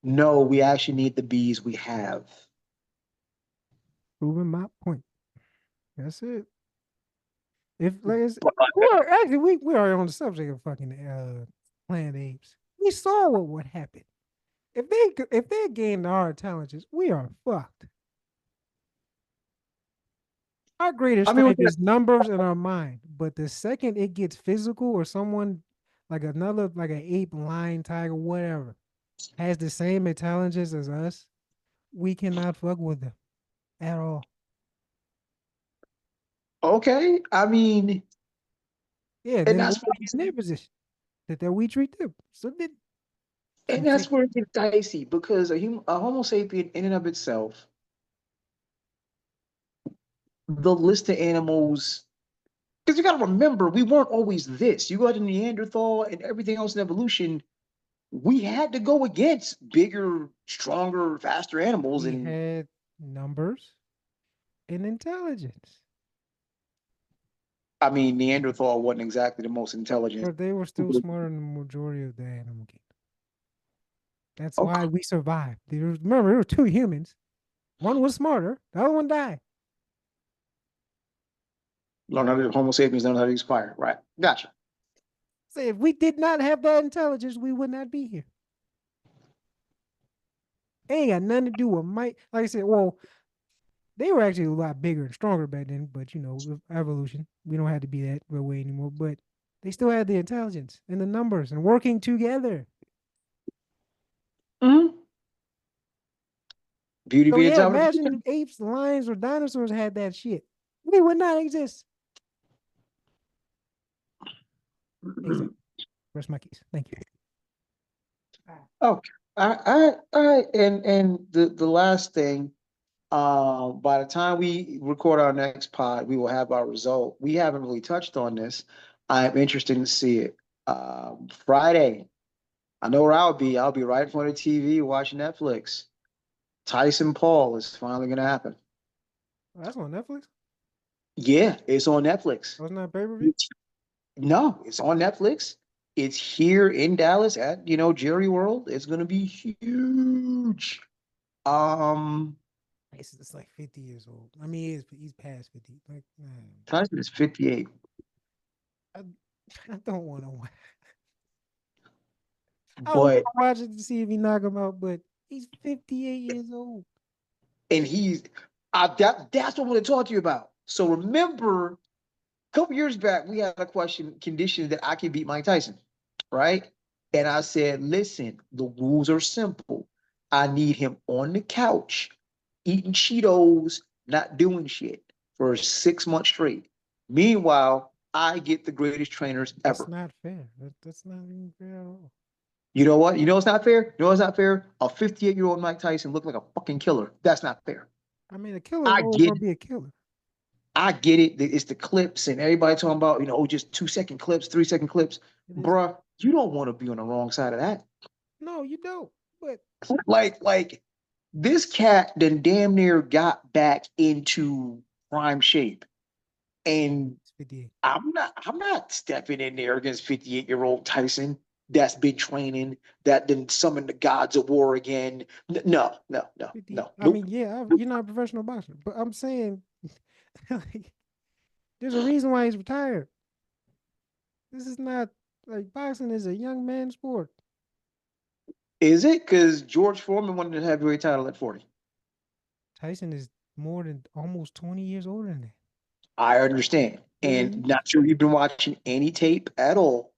no, we actually need the bees we have. Proving my point. That's it. If like But we are actually we are on the subject of fucking Planet Apes. We saw what would happen if they gained our intelligence. We are fucked. Our greatest I mean, strength is numbers in our mind, but the second it gets physical or someone like another like an ape, lion, tiger, whatever has the same intelligence as us, we cannot fuck with them at all. okay. I mean, Yeah, and then we'll that's be in their position that we treat them. So then and we take that's where it gets dicey because a Homo sapien in and of itself, the list of animals. Because you got to remember, we weren't always this. You go to Neanderthal and everything else in evolution, we had to go against bigger, stronger, faster animals. we And had numbers and intelligence. I mean, Neanderthal wasn't exactly the most intelligent. But they were still smarter than the majority of the animal kingdom. That's why Okay. we survived. Remember, there were two humans. One was smarter, the other one died. Learn how to Homo sapiens learn how to use fire. Right. Gotcha. So if we did not have that intelligence, we would not be here. It ain't got nothing to do with might. Like I said, well, they were actually a lot bigger and stronger back then, but with evolution, we don't have to be that way anymore. But they still had the intelligence and the numbers and working together. Mm-hmm. Beauty So be the yeah, top of the food imagine apes, lions, or dinosaurs had that shit. We would not exist. chain. Exactly. Where's my keys? Thank you. Okay. And the last thing, by the time we record our next pod, we will have our result. We haven't really touched on this. I'm interested to see it. Friday, I know where I'll be. I'll be right in front of the TV watching Netflix. Tyson Paul is finally gonna happen. Oh, that's on Netflix. Yeah, it's on Netflix. Oh, it's not pay per view. No, it's on Netflix. It's here in Dallas at Jerry World. It's gonna be huge. Um, It's like 50 years old. I mean, he's past 50. Like, man, Tyson is 58, I, I don't want to. I was but gonna watch it to see if he knock him out, but he's 58 years old. and he's that's what I want to talk to you about. So remember, a couple years back, we had a condition that I can beat Mike Tyson, right? And I said, listen, the rules are simple. I need him on the couch, eating Cheetos, not doing shit for 6 months straight. Meanwhile, I get the greatest trainers That's ever. not fair. That's not even fair at all. You know what? You know it's not fair? You know it's not fair? A 58-year-old Mike Tyson looked like a fucking killer. That's not fair. I mean, a killer is I always get gonna be a killer. I get it. It's the clips and everybody talking about, oh, just 2 second clips, 3 second clips. It is Bruh, you don't want to be on the wrong side of that. no, you don't. But Like this cat then damn near got back into prime shape. And it's 58. I'm not stepping in there against 58-year-old Tyson that's been training, that then summoned the gods of war again. No, no, no, 58. no, I nope. mean, yeah, you're not a professional boxer, but I'm saying like, there's a reason why he's retired. This is not like boxing is a young man's sport. Is it? Because George Foreman wanted the heavyweight title at 40. Tyson is more than almost 20 years older than that. I understand. There's a And not sure you've been watching any tape at all.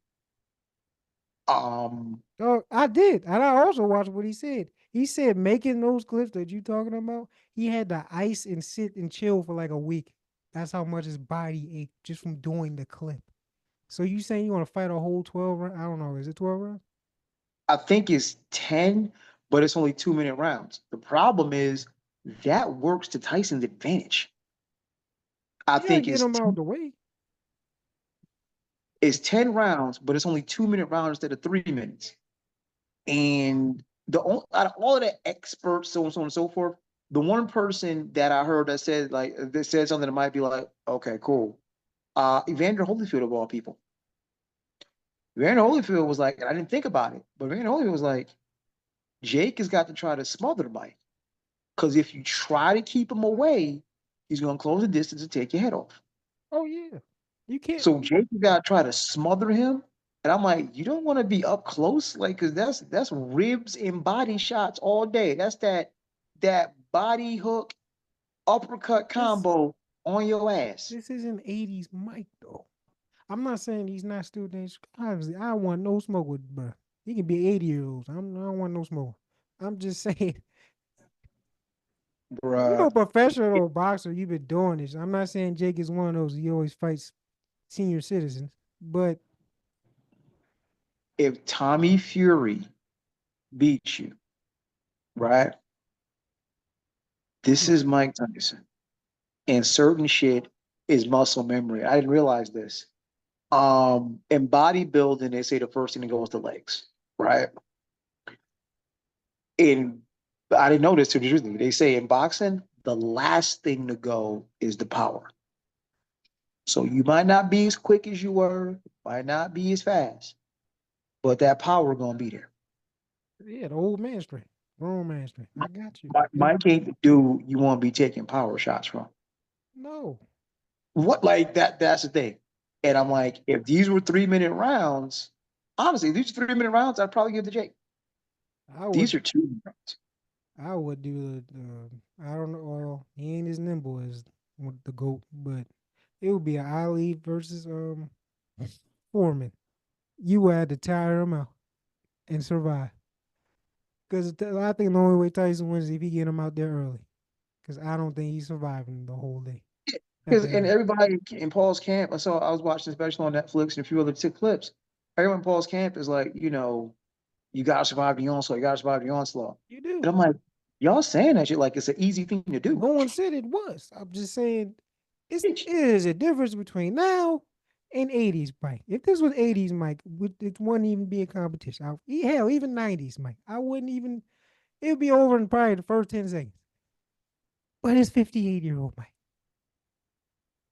Um, oh, I did. And I also watched what he said. He said making those clips that you talking about, he had to ice and sit and chill for like a week. That's how much his body ached just from doing the clip. So you saying you want to fight a whole 12 rounds? I don't know. Is it 12 rounds? I think it's 10, but it's only 2 minute rounds. The problem is that works to Tyson's advantage. I You gotta think get him out the way. it's 10 rounds, but it's only 2 minute rounds instead of 3 minutes. And out of all of the experts, so on, so on and so forth, the one person that I heard that said something that might be like, okay, cool. Evander Holyfield of all people. Evander Holyfield was like, I didn't think about it, but Evander Holyfield was like, Jake has got to try to smother the Mike. Because if you try to keep him away, he's going to close the distance and take your head off. Oh yeah. You can't. So Jake got to try to smother him. And I'm like, you don't want to be up close, like, because that's ribs and body shots all day. That's that body hook uppercut This combo on your ass, this isn't 80s Mike though. I'm not saying he's not still dangerous. Obviously, I don't want no smoke with bro. He can be 80 years old. I don't want no smoke. I'm just saying, you bruh. a professional boxer. You've been doing this. I'm not saying Jake is one of those. He always fights senior citizens, but If Tommy Fury beats you, right? This yeah. is Mike Tyson, and certain shit is muscle memory. I didn't realize this. In bodybuilding, they say the first thing to go is the legs, right? In I didn't know this too. They say in boxing, the last thing to go is the power. So you might not be as quick as you were, might not be as fast, but that power gonna be there. Yeah, the old man strength, grown man strength. I got you. Mike ain't the dude you want to be taking power shots from. No, What like that? That's the thing. And I'm like, if these were 3 minute rounds, honestly, if these are 3 minute rounds, I'd probably give the Jake. I These would. are 2 rounds. I would do the. I don't know. Well, he ain't as nimble as the goat, but it would be an Ali versus Foreman. You would have to tire him out and survive. Because I think the only way Tyson wins is if he get him out there early. Because I don't think he's surviving the whole day at Because that and rate. everybody in Paul's camp, I was watching a special on Netflix and a few other clips. Everyone in Paul's camp is like, you gotta survive the onslaught, you gotta survive the onslaught. You And do. I'm like, y'all saying that shit like it's an easy thing to do. No one said it was. I'm just saying it is a difference between now and 80s Mike. If this was 80s Mike, it wouldn't even be a competition. Hell, even 90s Mike. I wouldn't even, it would be over in probably the first 10 seconds. But it's 58-year-old Mike.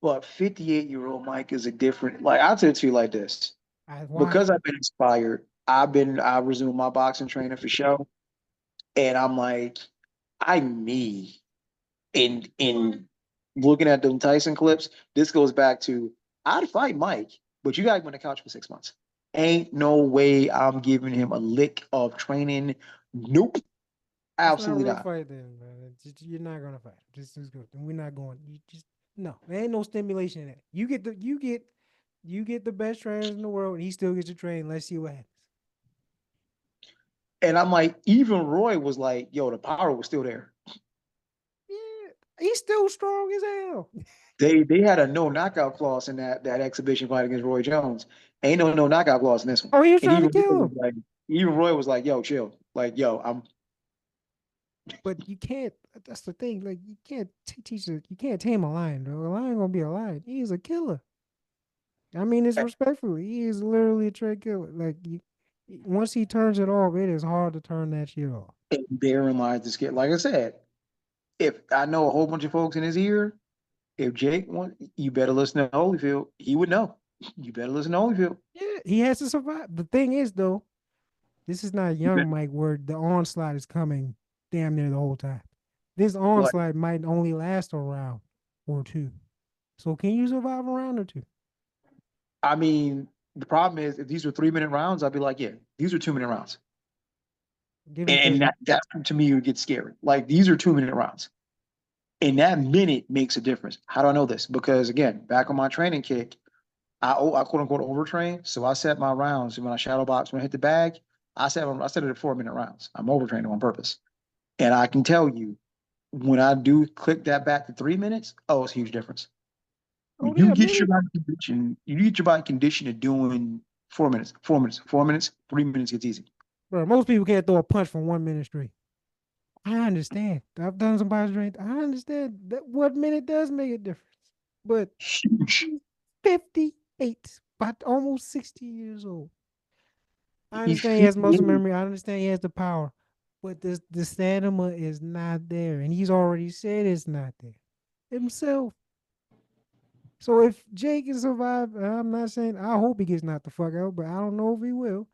But 58-year-old Mike is a different, like, I'll tell it to you like this. Why? Because I've been inspired, I resumed my boxing training for show. And I'm like, I need in looking at them Tyson clips, this goes back to I'd fight Mike, but you got him on the couch for 6 months. Ain't no way I'm giving him a lick of training. Nope. It's not a Absolutely real not. fight then, man. You're not gonna fight. This is good. We're not going. You just no. There ain't no stimulation in that. You get the best trainers in the world, and he still gets to train. Let's see what happens. And I'm like, even Roy was like, yo, the power was still there. Yeah, he's still strong as hell. They had a no knockout clause in that exhibition fight against Roy Jones. Ain't no knockout clause in this one. Oh, he was And trying to kill him, Even Roy was like, yo, chill. Like, yo, I'm but you can't. That's the thing. Like you can't teach it. You can't tame a lion, bro. A lion gonna be a lion. He's a killer. I mean this respectfully. He is literally a trade killer. Like you, once he turns it off, it is hard to turn that shit off. And therein lies the skit. Like I said, if I know a whole bunch of folks in his ear, if Jake wants, you better listen to Holyfield. He would know. You better listen to Holyfield. Yeah, he has to survive. The thing is, though, this is not young Mike where the onslaught is coming damn near the whole time. This Like, onslaught might only last a round or two. So can you survive a round or two? I mean, the problem is if these were 3 minute rounds, I'd be like, yeah, these are 2 minute rounds. Give me And 30. that to me would get scary. Like these are 2 minute rounds. And that minute makes a difference. How do I know this? Because again, back on my training kick, I quote unquote overtrain. So I set my rounds when I shadow box, when I hit the bag, I set it at 4 minute rounds. I'm overtraining on purpose. And I can tell you when I do click that back to 3 minutes, oh, it's a huge difference. Oh When you yeah, get many your body condition, you get your body conditioned to doing 4 minutes, 4 minutes, 4 minutes, 3 minutes gets easy. bro. Most people can't throw a punch from 1 minute straight. I understand. I've done some body strength. I understand that 1 minute does make a difference. But Huge. he's 58, but almost 60 years old. I He's understand he has muscle 58. memory. I understand he has the power, but the stamina is not there, and he's already said it's not there himself. So if Jake can survive, I'm not saying I hope he gets knocked the fuck out, but I don't know if he will.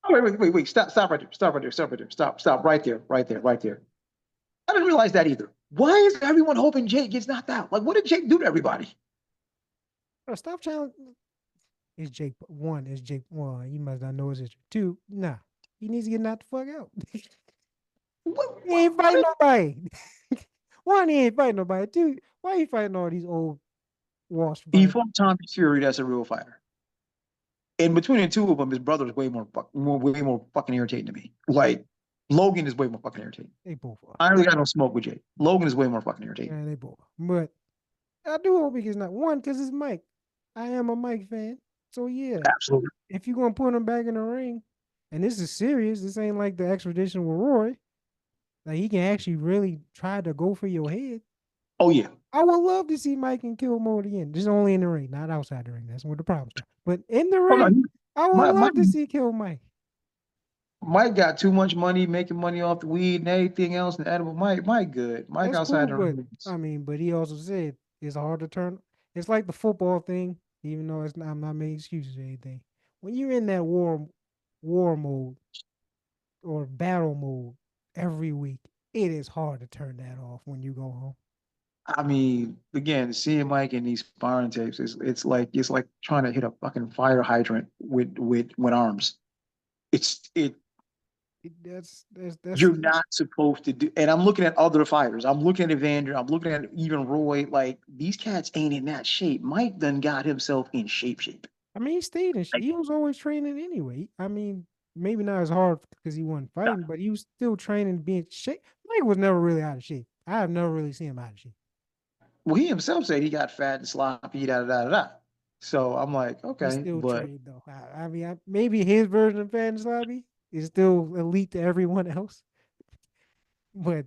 Oh, wait. Stop right there. Stop right there. Stop right there. Stop right there. Right there. Right there. I didn't realize that either. Why is everyone hoping Jake gets knocked out? Like, what did Jake do to everybody? Bro, stop trying. Is Jake one? Is Jake one? You must not know his history. Two, nah, he needs to get knocked the fuck out. He ain't What fighting is, nobody. One, he ain't fighting nobody. Two, why he fighting all these old washed he fighters? fought Tommy Fury. That's a real fighter. And between the two of them, his brother is way more fucking irritating to me. Like Logan is way more fucking irritating. They both are. I really got no smoke with Jake. Logan is way more fucking irritating. Yeah, they both are. But I do hope he gets not one because it's Mike. I am a Mike fan. So yeah, Absolutely. if you're gonna put him back in the ring, and this is serious, this ain't like the extradition with Roy. Like he can actually really try to go for your head. Oh yeah. I would love to see Mike and Kill Mode again. Just only in the ring, not outside the ring. That's where the problem starts. But in the Oh no. ring, I would My, my love to see Kill Mike. Mike got too much money making money off the weed and everything else and edible. Mike good. Mike That's outside cool, the but ring. I mean, but he also said it's hard to turn. It's like the football thing, even though it's not. I'm not making excuses or anything. When you're in that war mode or battle mode every week, it is hard to turn that off when you go home. I mean, again, seeing Mike in these sparring tapes is it's like trying to hit a fucking fire hydrant with arms. It That's you're not supposed to do. And I'm looking at other fighters. I'm looking at Evander. I'm looking at even Roy. Like these cats ain't in that shape. Mike done got himself in shape. I mean, he stayed in. Like He was always training anyway. I mean, maybe not as hard because he wasn't fighting, but he was still training, being shape. Mike was never really out of shape. I have never really seen him out of shape. well, he himself said he got fat and sloppy, da da da da. So I'm like, He okay, still but trained though. I mean, maybe his version of Fan Lobby is still elite to everyone else, but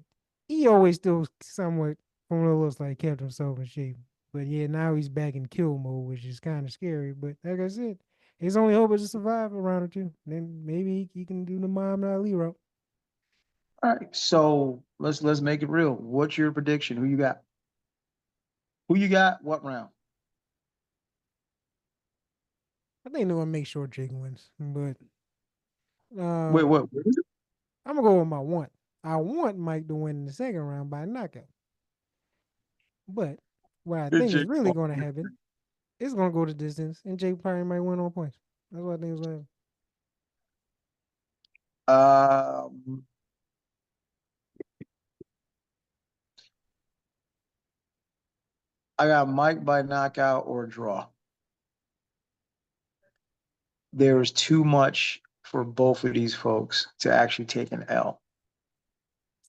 he always still somewhat, from what it looks like, kept himself in shape. But yeah, now he's back in kill mode, which is kind of scary. But like I said, his only hope is to survive a round or two. Then maybe he can do the Muhammad Ali route. all right. So let's make it real. What's your prediction? Who you got? Who you got? What round? I think they're gonna make sure Jake wins, but Wait, uh, what is it? I'm gonna go with my want. I want Mike to win in the second round by knockout. But what I think is Jake really Paul. going to happen is going to go the distance, and Jake probably might win on points. That's what I think is going to happen. Um, I got Mike by knockout or draw. There's too much for both of these folks to actually take an L.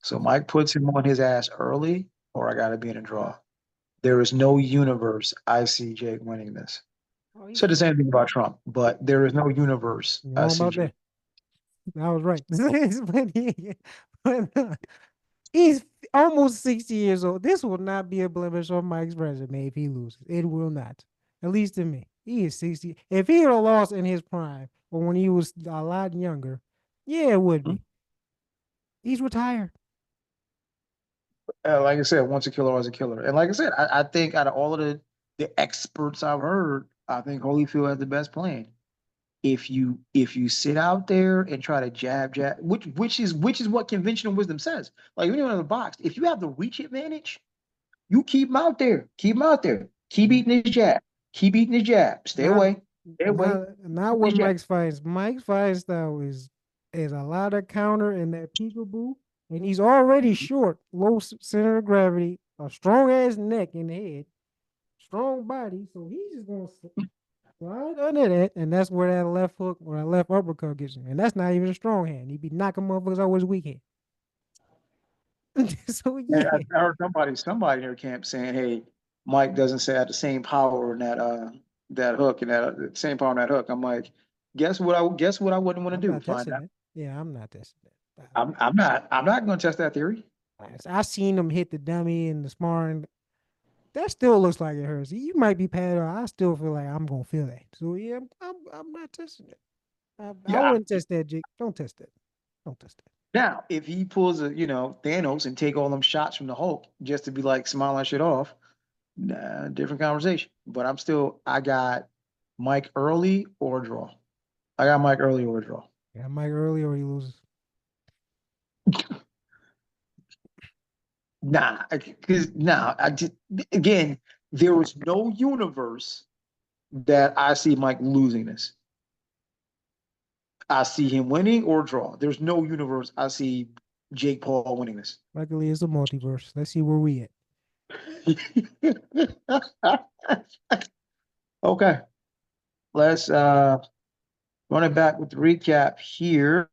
So Mike puts him on his ass early, or I got to be in a draw. There is no universe I see Jake winning this. Oh, he's Said the fine. same thing about Trump, but there is no universe I Wrong see about Jake. that. I was right. but, yeah, but He's almost 60 years old. This will not be a blemish on Mike's resume if he loses. It will not. At least to me. He is 60. If he had lost in his prime or when he was a lot younger, yeah, it would be. He's retired. Like I said, once a killer, always a killer. And like I said, I think out of all of the experts I've heard, I think Holyfield has the best plan. If you sit out there and try to jab, which is what conventional wisdom says. Like when you're in the box, if you have the reach advantage, you keep him out there. Keep him out there. Keep eating his jab. Keep eating his jab. Stay Not away. Stay away. not Keep what his jab. Mike's fights. Mike's fight style is a lot of counter and that peekaboo, and he's already short, low center of gravity, a strong ass neck and head, strong body. So he's just gonna slide under that, and that's where that left hook or that left uppercut gets him. And that's not even a strong hand. He be knocking motherfuckers out with his weak hand. So Yeah, yeah, I heard somebody in their camp saying, "Hey, Mike doesn't say have the same power in that hook and that same power in that hook." I'm like, guess what I wouldn't want to I'm do? not Find testing out. it. Yeah, I'm not testing it. I'm not going to test that theory. I seen him hit the dummy in the sparring. That still looks like it hurts. You might be padded out. I still feel like I'm gonna feel that. So yeah, I'm not testing it. I Yeah. wouldn't test that, Jake. Don't test that. Don't test that. Now, if he pulls a Thanos and take all them shots from the Hulk just to be like smiling that shit off, nah, different conversation. But I got Mike early or draw. I got Mike early or draw. Yeah, Mike early or he loses. Nah, because I just again, there was no universe that I see Mike losing this. I see him winning or draw. There's no universe I see Jake Paul winning this. Luckily, it's a multiverse. Let's see where we at. Okay, let's run it back with the recap here.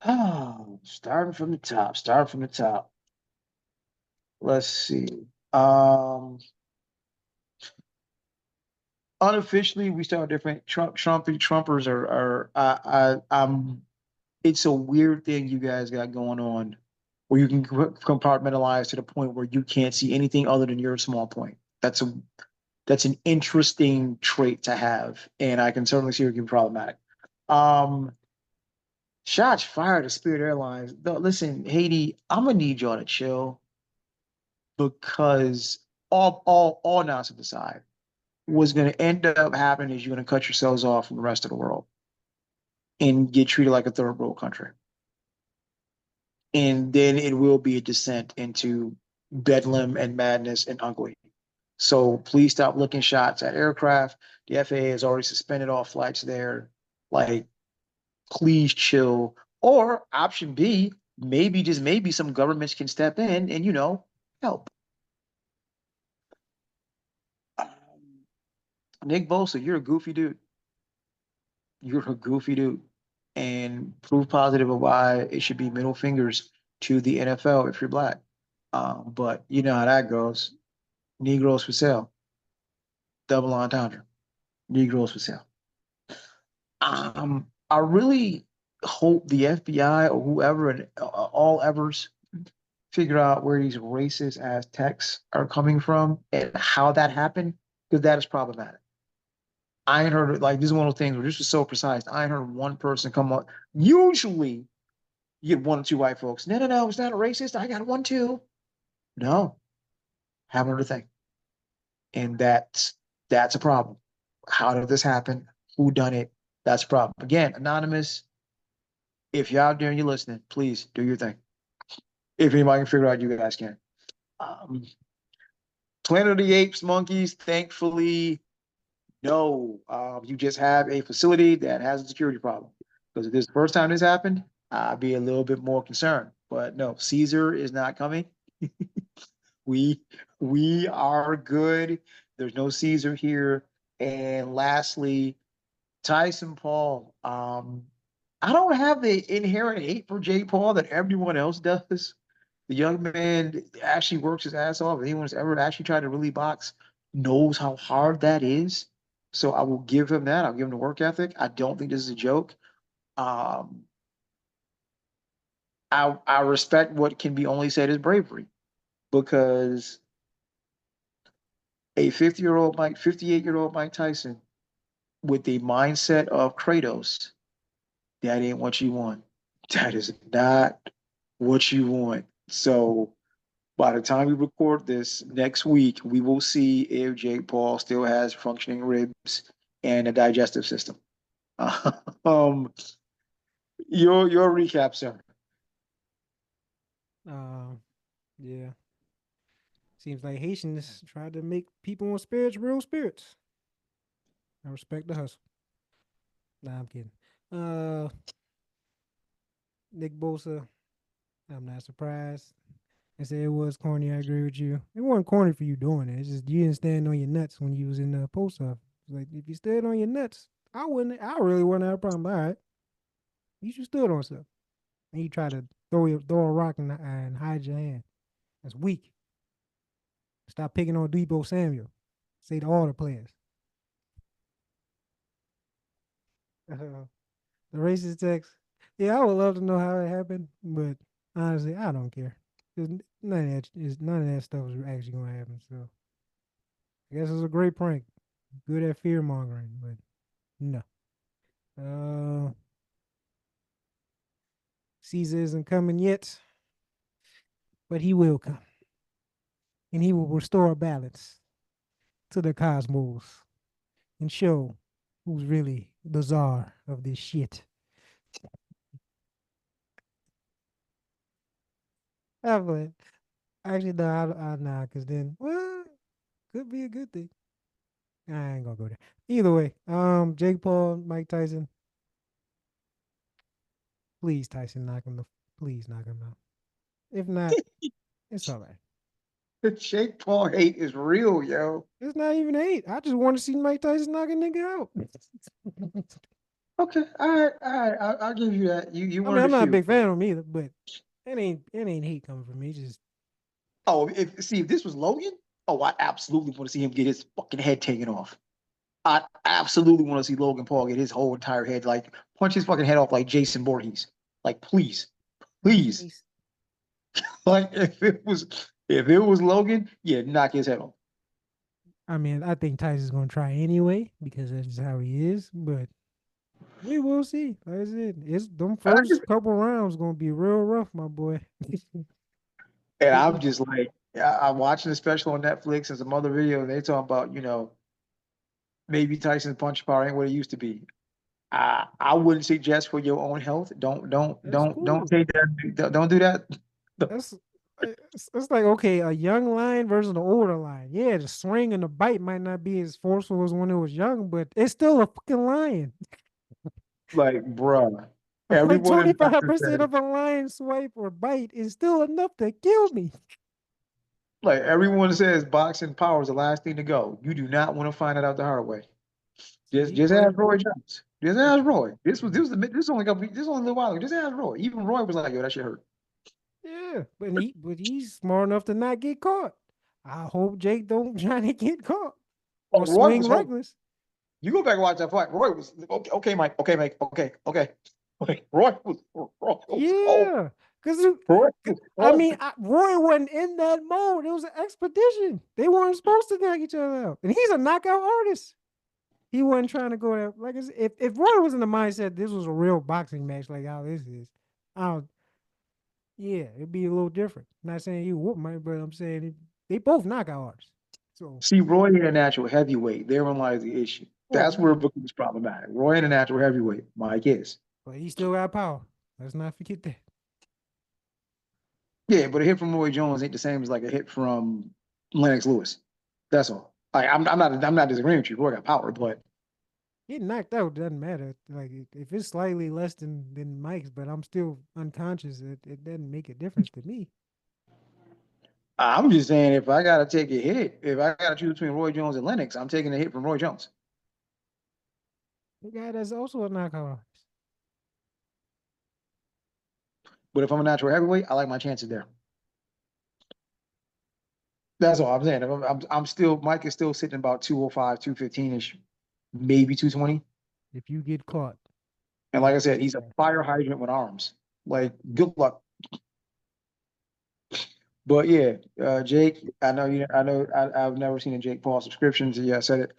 Oh, starting from the top. Starting from the top. Let's see. Um, Unofficially, we start different. Trumpers are. I'm. It's a weird thing you guys got going on, where you can compartmentalize to the point where you can't see anything other than your small point. That's an interesting trait to have, and I can certainly see it can be problematic. Um, Shots fired at Spirit Airlines. Though, listen, Haiti, I'm gonna need y'all to chill because all nonsense aside, what's gonna end up happening is you're gonna cut yourselves off from the rest of the world and get treated like a third world country. And then it will be a descent into bedlam and madness and ugly. So please stop looking shots at aircraft. The FAA has already suspended all flights there. Like, please chill. Or option B, maybe just maybe some governments can step in and help. Um, Nick Bosa, you're a goofy dude. You're a goofy dude. And proof positive of why it should be middle fingers to the NFL if you're black. But you know how that goes. Negroes for sale. Double entendre. Negroes for sale. I really hope the FBI or whoever and all evers figure out where these racist ass texts are coming from and how that happened, because that is problematic. I ain't heard like this is one of those things where this was so precise. I ain't heard one person come up. Usually you get one or two white folks. No, no, no, it's not a racist. I got one too. No, haven't heard a thing. And that's a problem. How did this happen? Who done it? That's a problem. Again, anonymous, if you're out there and you're listening, please do your thing. If anybody can figure it out, you guys can. Um, Planet of the Apes, monkeys, thankfully, no. You just have a facility that has a security problem. Because if this is the first time this happened, I'd be a little bit more concerned. But no, Caesar is not coming. We we are good. There's no Caesar here. And lastly, Tyson Paul. I don't have the inherent hate for Jay Paul that everyone else does. The young man actually works his ass off. If anyone's ever actually tried to really box knows how hard that is. So I will give him that. I'll give him the work ethic. I don't think this is a joke. Um, I respect what can be only said as bravery because a 50-year-old Mike, 58-year-old Mike Tyson with the mindset of Kratos, that ain't what you want. That is not what you want. So by the time we record this next week, we will see if Jake Paul still has functioning ribs and a digestive system. um, your recap, sir. Um, yeah. Seems like Haitians tried to make people on spirits real spirits. I respect the hustle. Nah, I'm kidding. Uh, Nick Bosa, I'm not surprised. I said it was corny. I agree with you. It wasn't corny for you doing it. It's just you didn't stand on your nuts when you was in the post office. Like if you stood on your nuts, I wouldn't. I really wouldn't have a problem. All right, you should stood on stuff. And you try to throw a rock and hide your hand. That's weak. Stop picking on Debo Samuel. Say to all the players. The racist text. Yeah, I would love to know how it happened, but honestly, I don't care. 'Cause none of that stuff is actually gonna happen. So I guess it's a great prank. Good at fear mongering, but no. Uh, Caesar isn't coming yet, but he will come, and he will restore balance to the cosmos and show who's really the czar of this shit. But actually, no, nah, because then, well, could be a good thing. I ain't gonna go there. Either way, Jake Paul, Mike Tyson, please Tyson, please knock him out. If not, it's all right. The Jake Paul hate is real, yo. It's not even hate. I just want to see Mike Tyson knock a nigga out. Okay, all right. I'll give you that. You I one mean, of I'm the not a few. big fan of him either, but it ain't hate coming from me. Just Oh, if this was Logan, oh, I absolutely want to see him get his fucking head taken off. I absolutely want to see Logan Paul get his whole entire head, like punch his fucking head off like Jason Voorhees. Like, please, please. Chase. Like if it was Logan, yeah, knock his head off. I mean, I think Tyson's gonna try anyway because that's just how he is. But we will see. Like I said, it's them And, I just, first couple rounds gonna be real rough, my boy. and It- I'm it- just like, I'm watching a special on Netflix and some other video, and they talk about, maybe Tyson's punch power ain't what it used to be. I wouldn't suggest for your own health. that's Don't cool. take that. Don't do that. That's it's like okay, a young lion versus an older lion. Yeah, the swing and the bite might not be as forceful as when it was young, but it's still a fucking lion. Like, bruh, Like everyone in the 25% says, of a lion swipe or bite is still enough to kill me. boxing power is the last thing to go. You do not want to find it out the hard way. Just See, just but ask Roy Jones. Just ask Roy. This only this only a little while ago. Just ask Roy. Even Roy was like, yo, that shit hurt. yeah, but he's smart enough to not get caught. I hope Jake don't try to get caught or Oh, Roy swing was hurt. reckless. You go back and watch that fight. Roy was okay, okay, Mike. Okay, Mike. Okay, okay. Okay. Roy was cold. Yeah, because Roy was I cold. mean, Roy wasn't in that mode. It was an expedition. They weren't supposed to knock each other out, and he's a knockout artist. He wasn't trying to go there. Like I said, if Roy was in the mindset this was a real boxing match, like how this is, I yeah, it'd be a little different. Not saying you whoop my, but I'm saying they both knockout artists. So, See, Roy ain't a natural heavyweight. Therein lies the issue. well, That's where it becomes problematic. Roy ain't a natural heavyweight. Mike is. but he still got power. Let's not forget that. Yeah, but a hit from Roy Jones ain't the same as like a hit from Lennox Lewis. That's all. Like I'm not disagreeing with you. Roy got power, but Getting knocked out doesn't matter. Like if it's slightly less than Mike's, but I'm still unconscious, it doesn't make a difference to me. I'm just saying if I gotta take a hit, if I gotta choose between Roy Jones and Lennox, I'm taking a hit from Roy Jones. The guy that's also a knockout artist. But if I'm a natural heavyweight, I like my chances there. That's all I'm saying. I'm still Mike is still sitting about 205, 215 ish, maybe 220. If you get caught, And he like I gonna said, be he's a back. fire hydrant with arms. Like, good luck. But yeah, Jake, I know you. I know I've never seen a Jake Paul subscription. So yeah, I said it.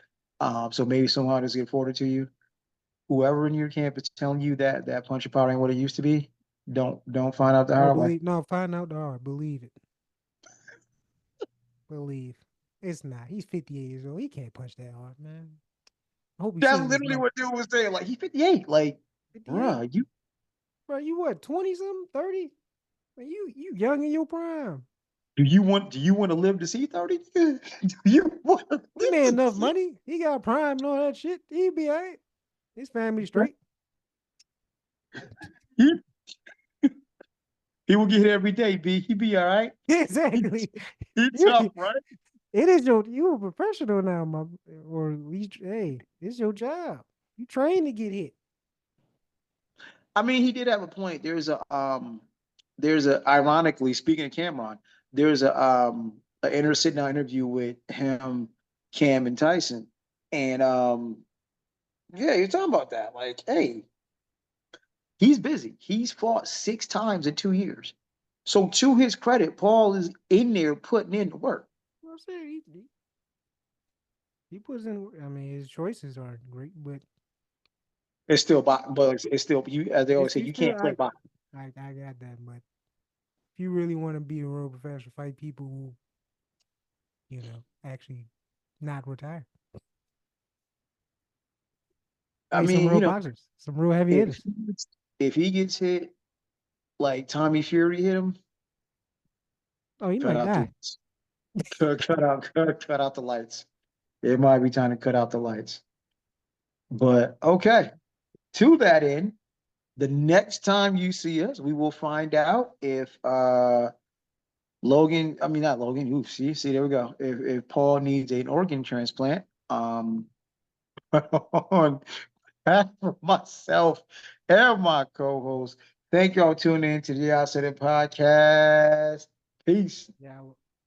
So maybe somehow this get forwarded to you. Whoever in your camp is telling you that that punching power ain't what it used to be, don't find out the Don't hard way. believe. No, find out the hard. Believe it. Believe. It's not. He's 58 years old. He can't punch that hard, man. I hope he's That's seen his literally life. what dude was saying. Like he 58. Like, 58, bruh, you bro. You what? 20 something? 30? Man, you young in your prime. do you want to live to see 30? Do you want to He live made to enough see? money. He got prime and all that shit. He be all right. His family straight. He, he will get hit every day, B. He be all right. He, Exactly. he You, tough, right? it is your you a professional now, my or at least hey, it's your job. You trained to get hit. I mean, he did have a point. There's a ironically speaking of Cameron, there's a sit down interview with him, Cam and Tyson. And yeah, you're talking about that. Like, hey, he's busy. He's fought 6 times in 2 years. So to his credit, Paul is in there putting in the work. Well, I said he puts in. I mean, his choices aren't great, but It's still but it's still you as they always it's say, you you still can't play boxing. I got that. But if you really want to be a real professional, fight people who actually not retire. I Fight some mean, real boxers, some real heavy if hitters. if he gets hit like Tommy Fury hit him, Oh, he cut might out the die. lights. Cut out the lights. It might be time to cut out the lights. But okay. To that end, the next time you see us, we will find out if Logan, I mean not Logan, ooh, see, there we go. If Paul needs an organ transplant, on behalf of myself and my co-host, thank y'all for tuning in to the Outset Podcast. Peace. Yeah,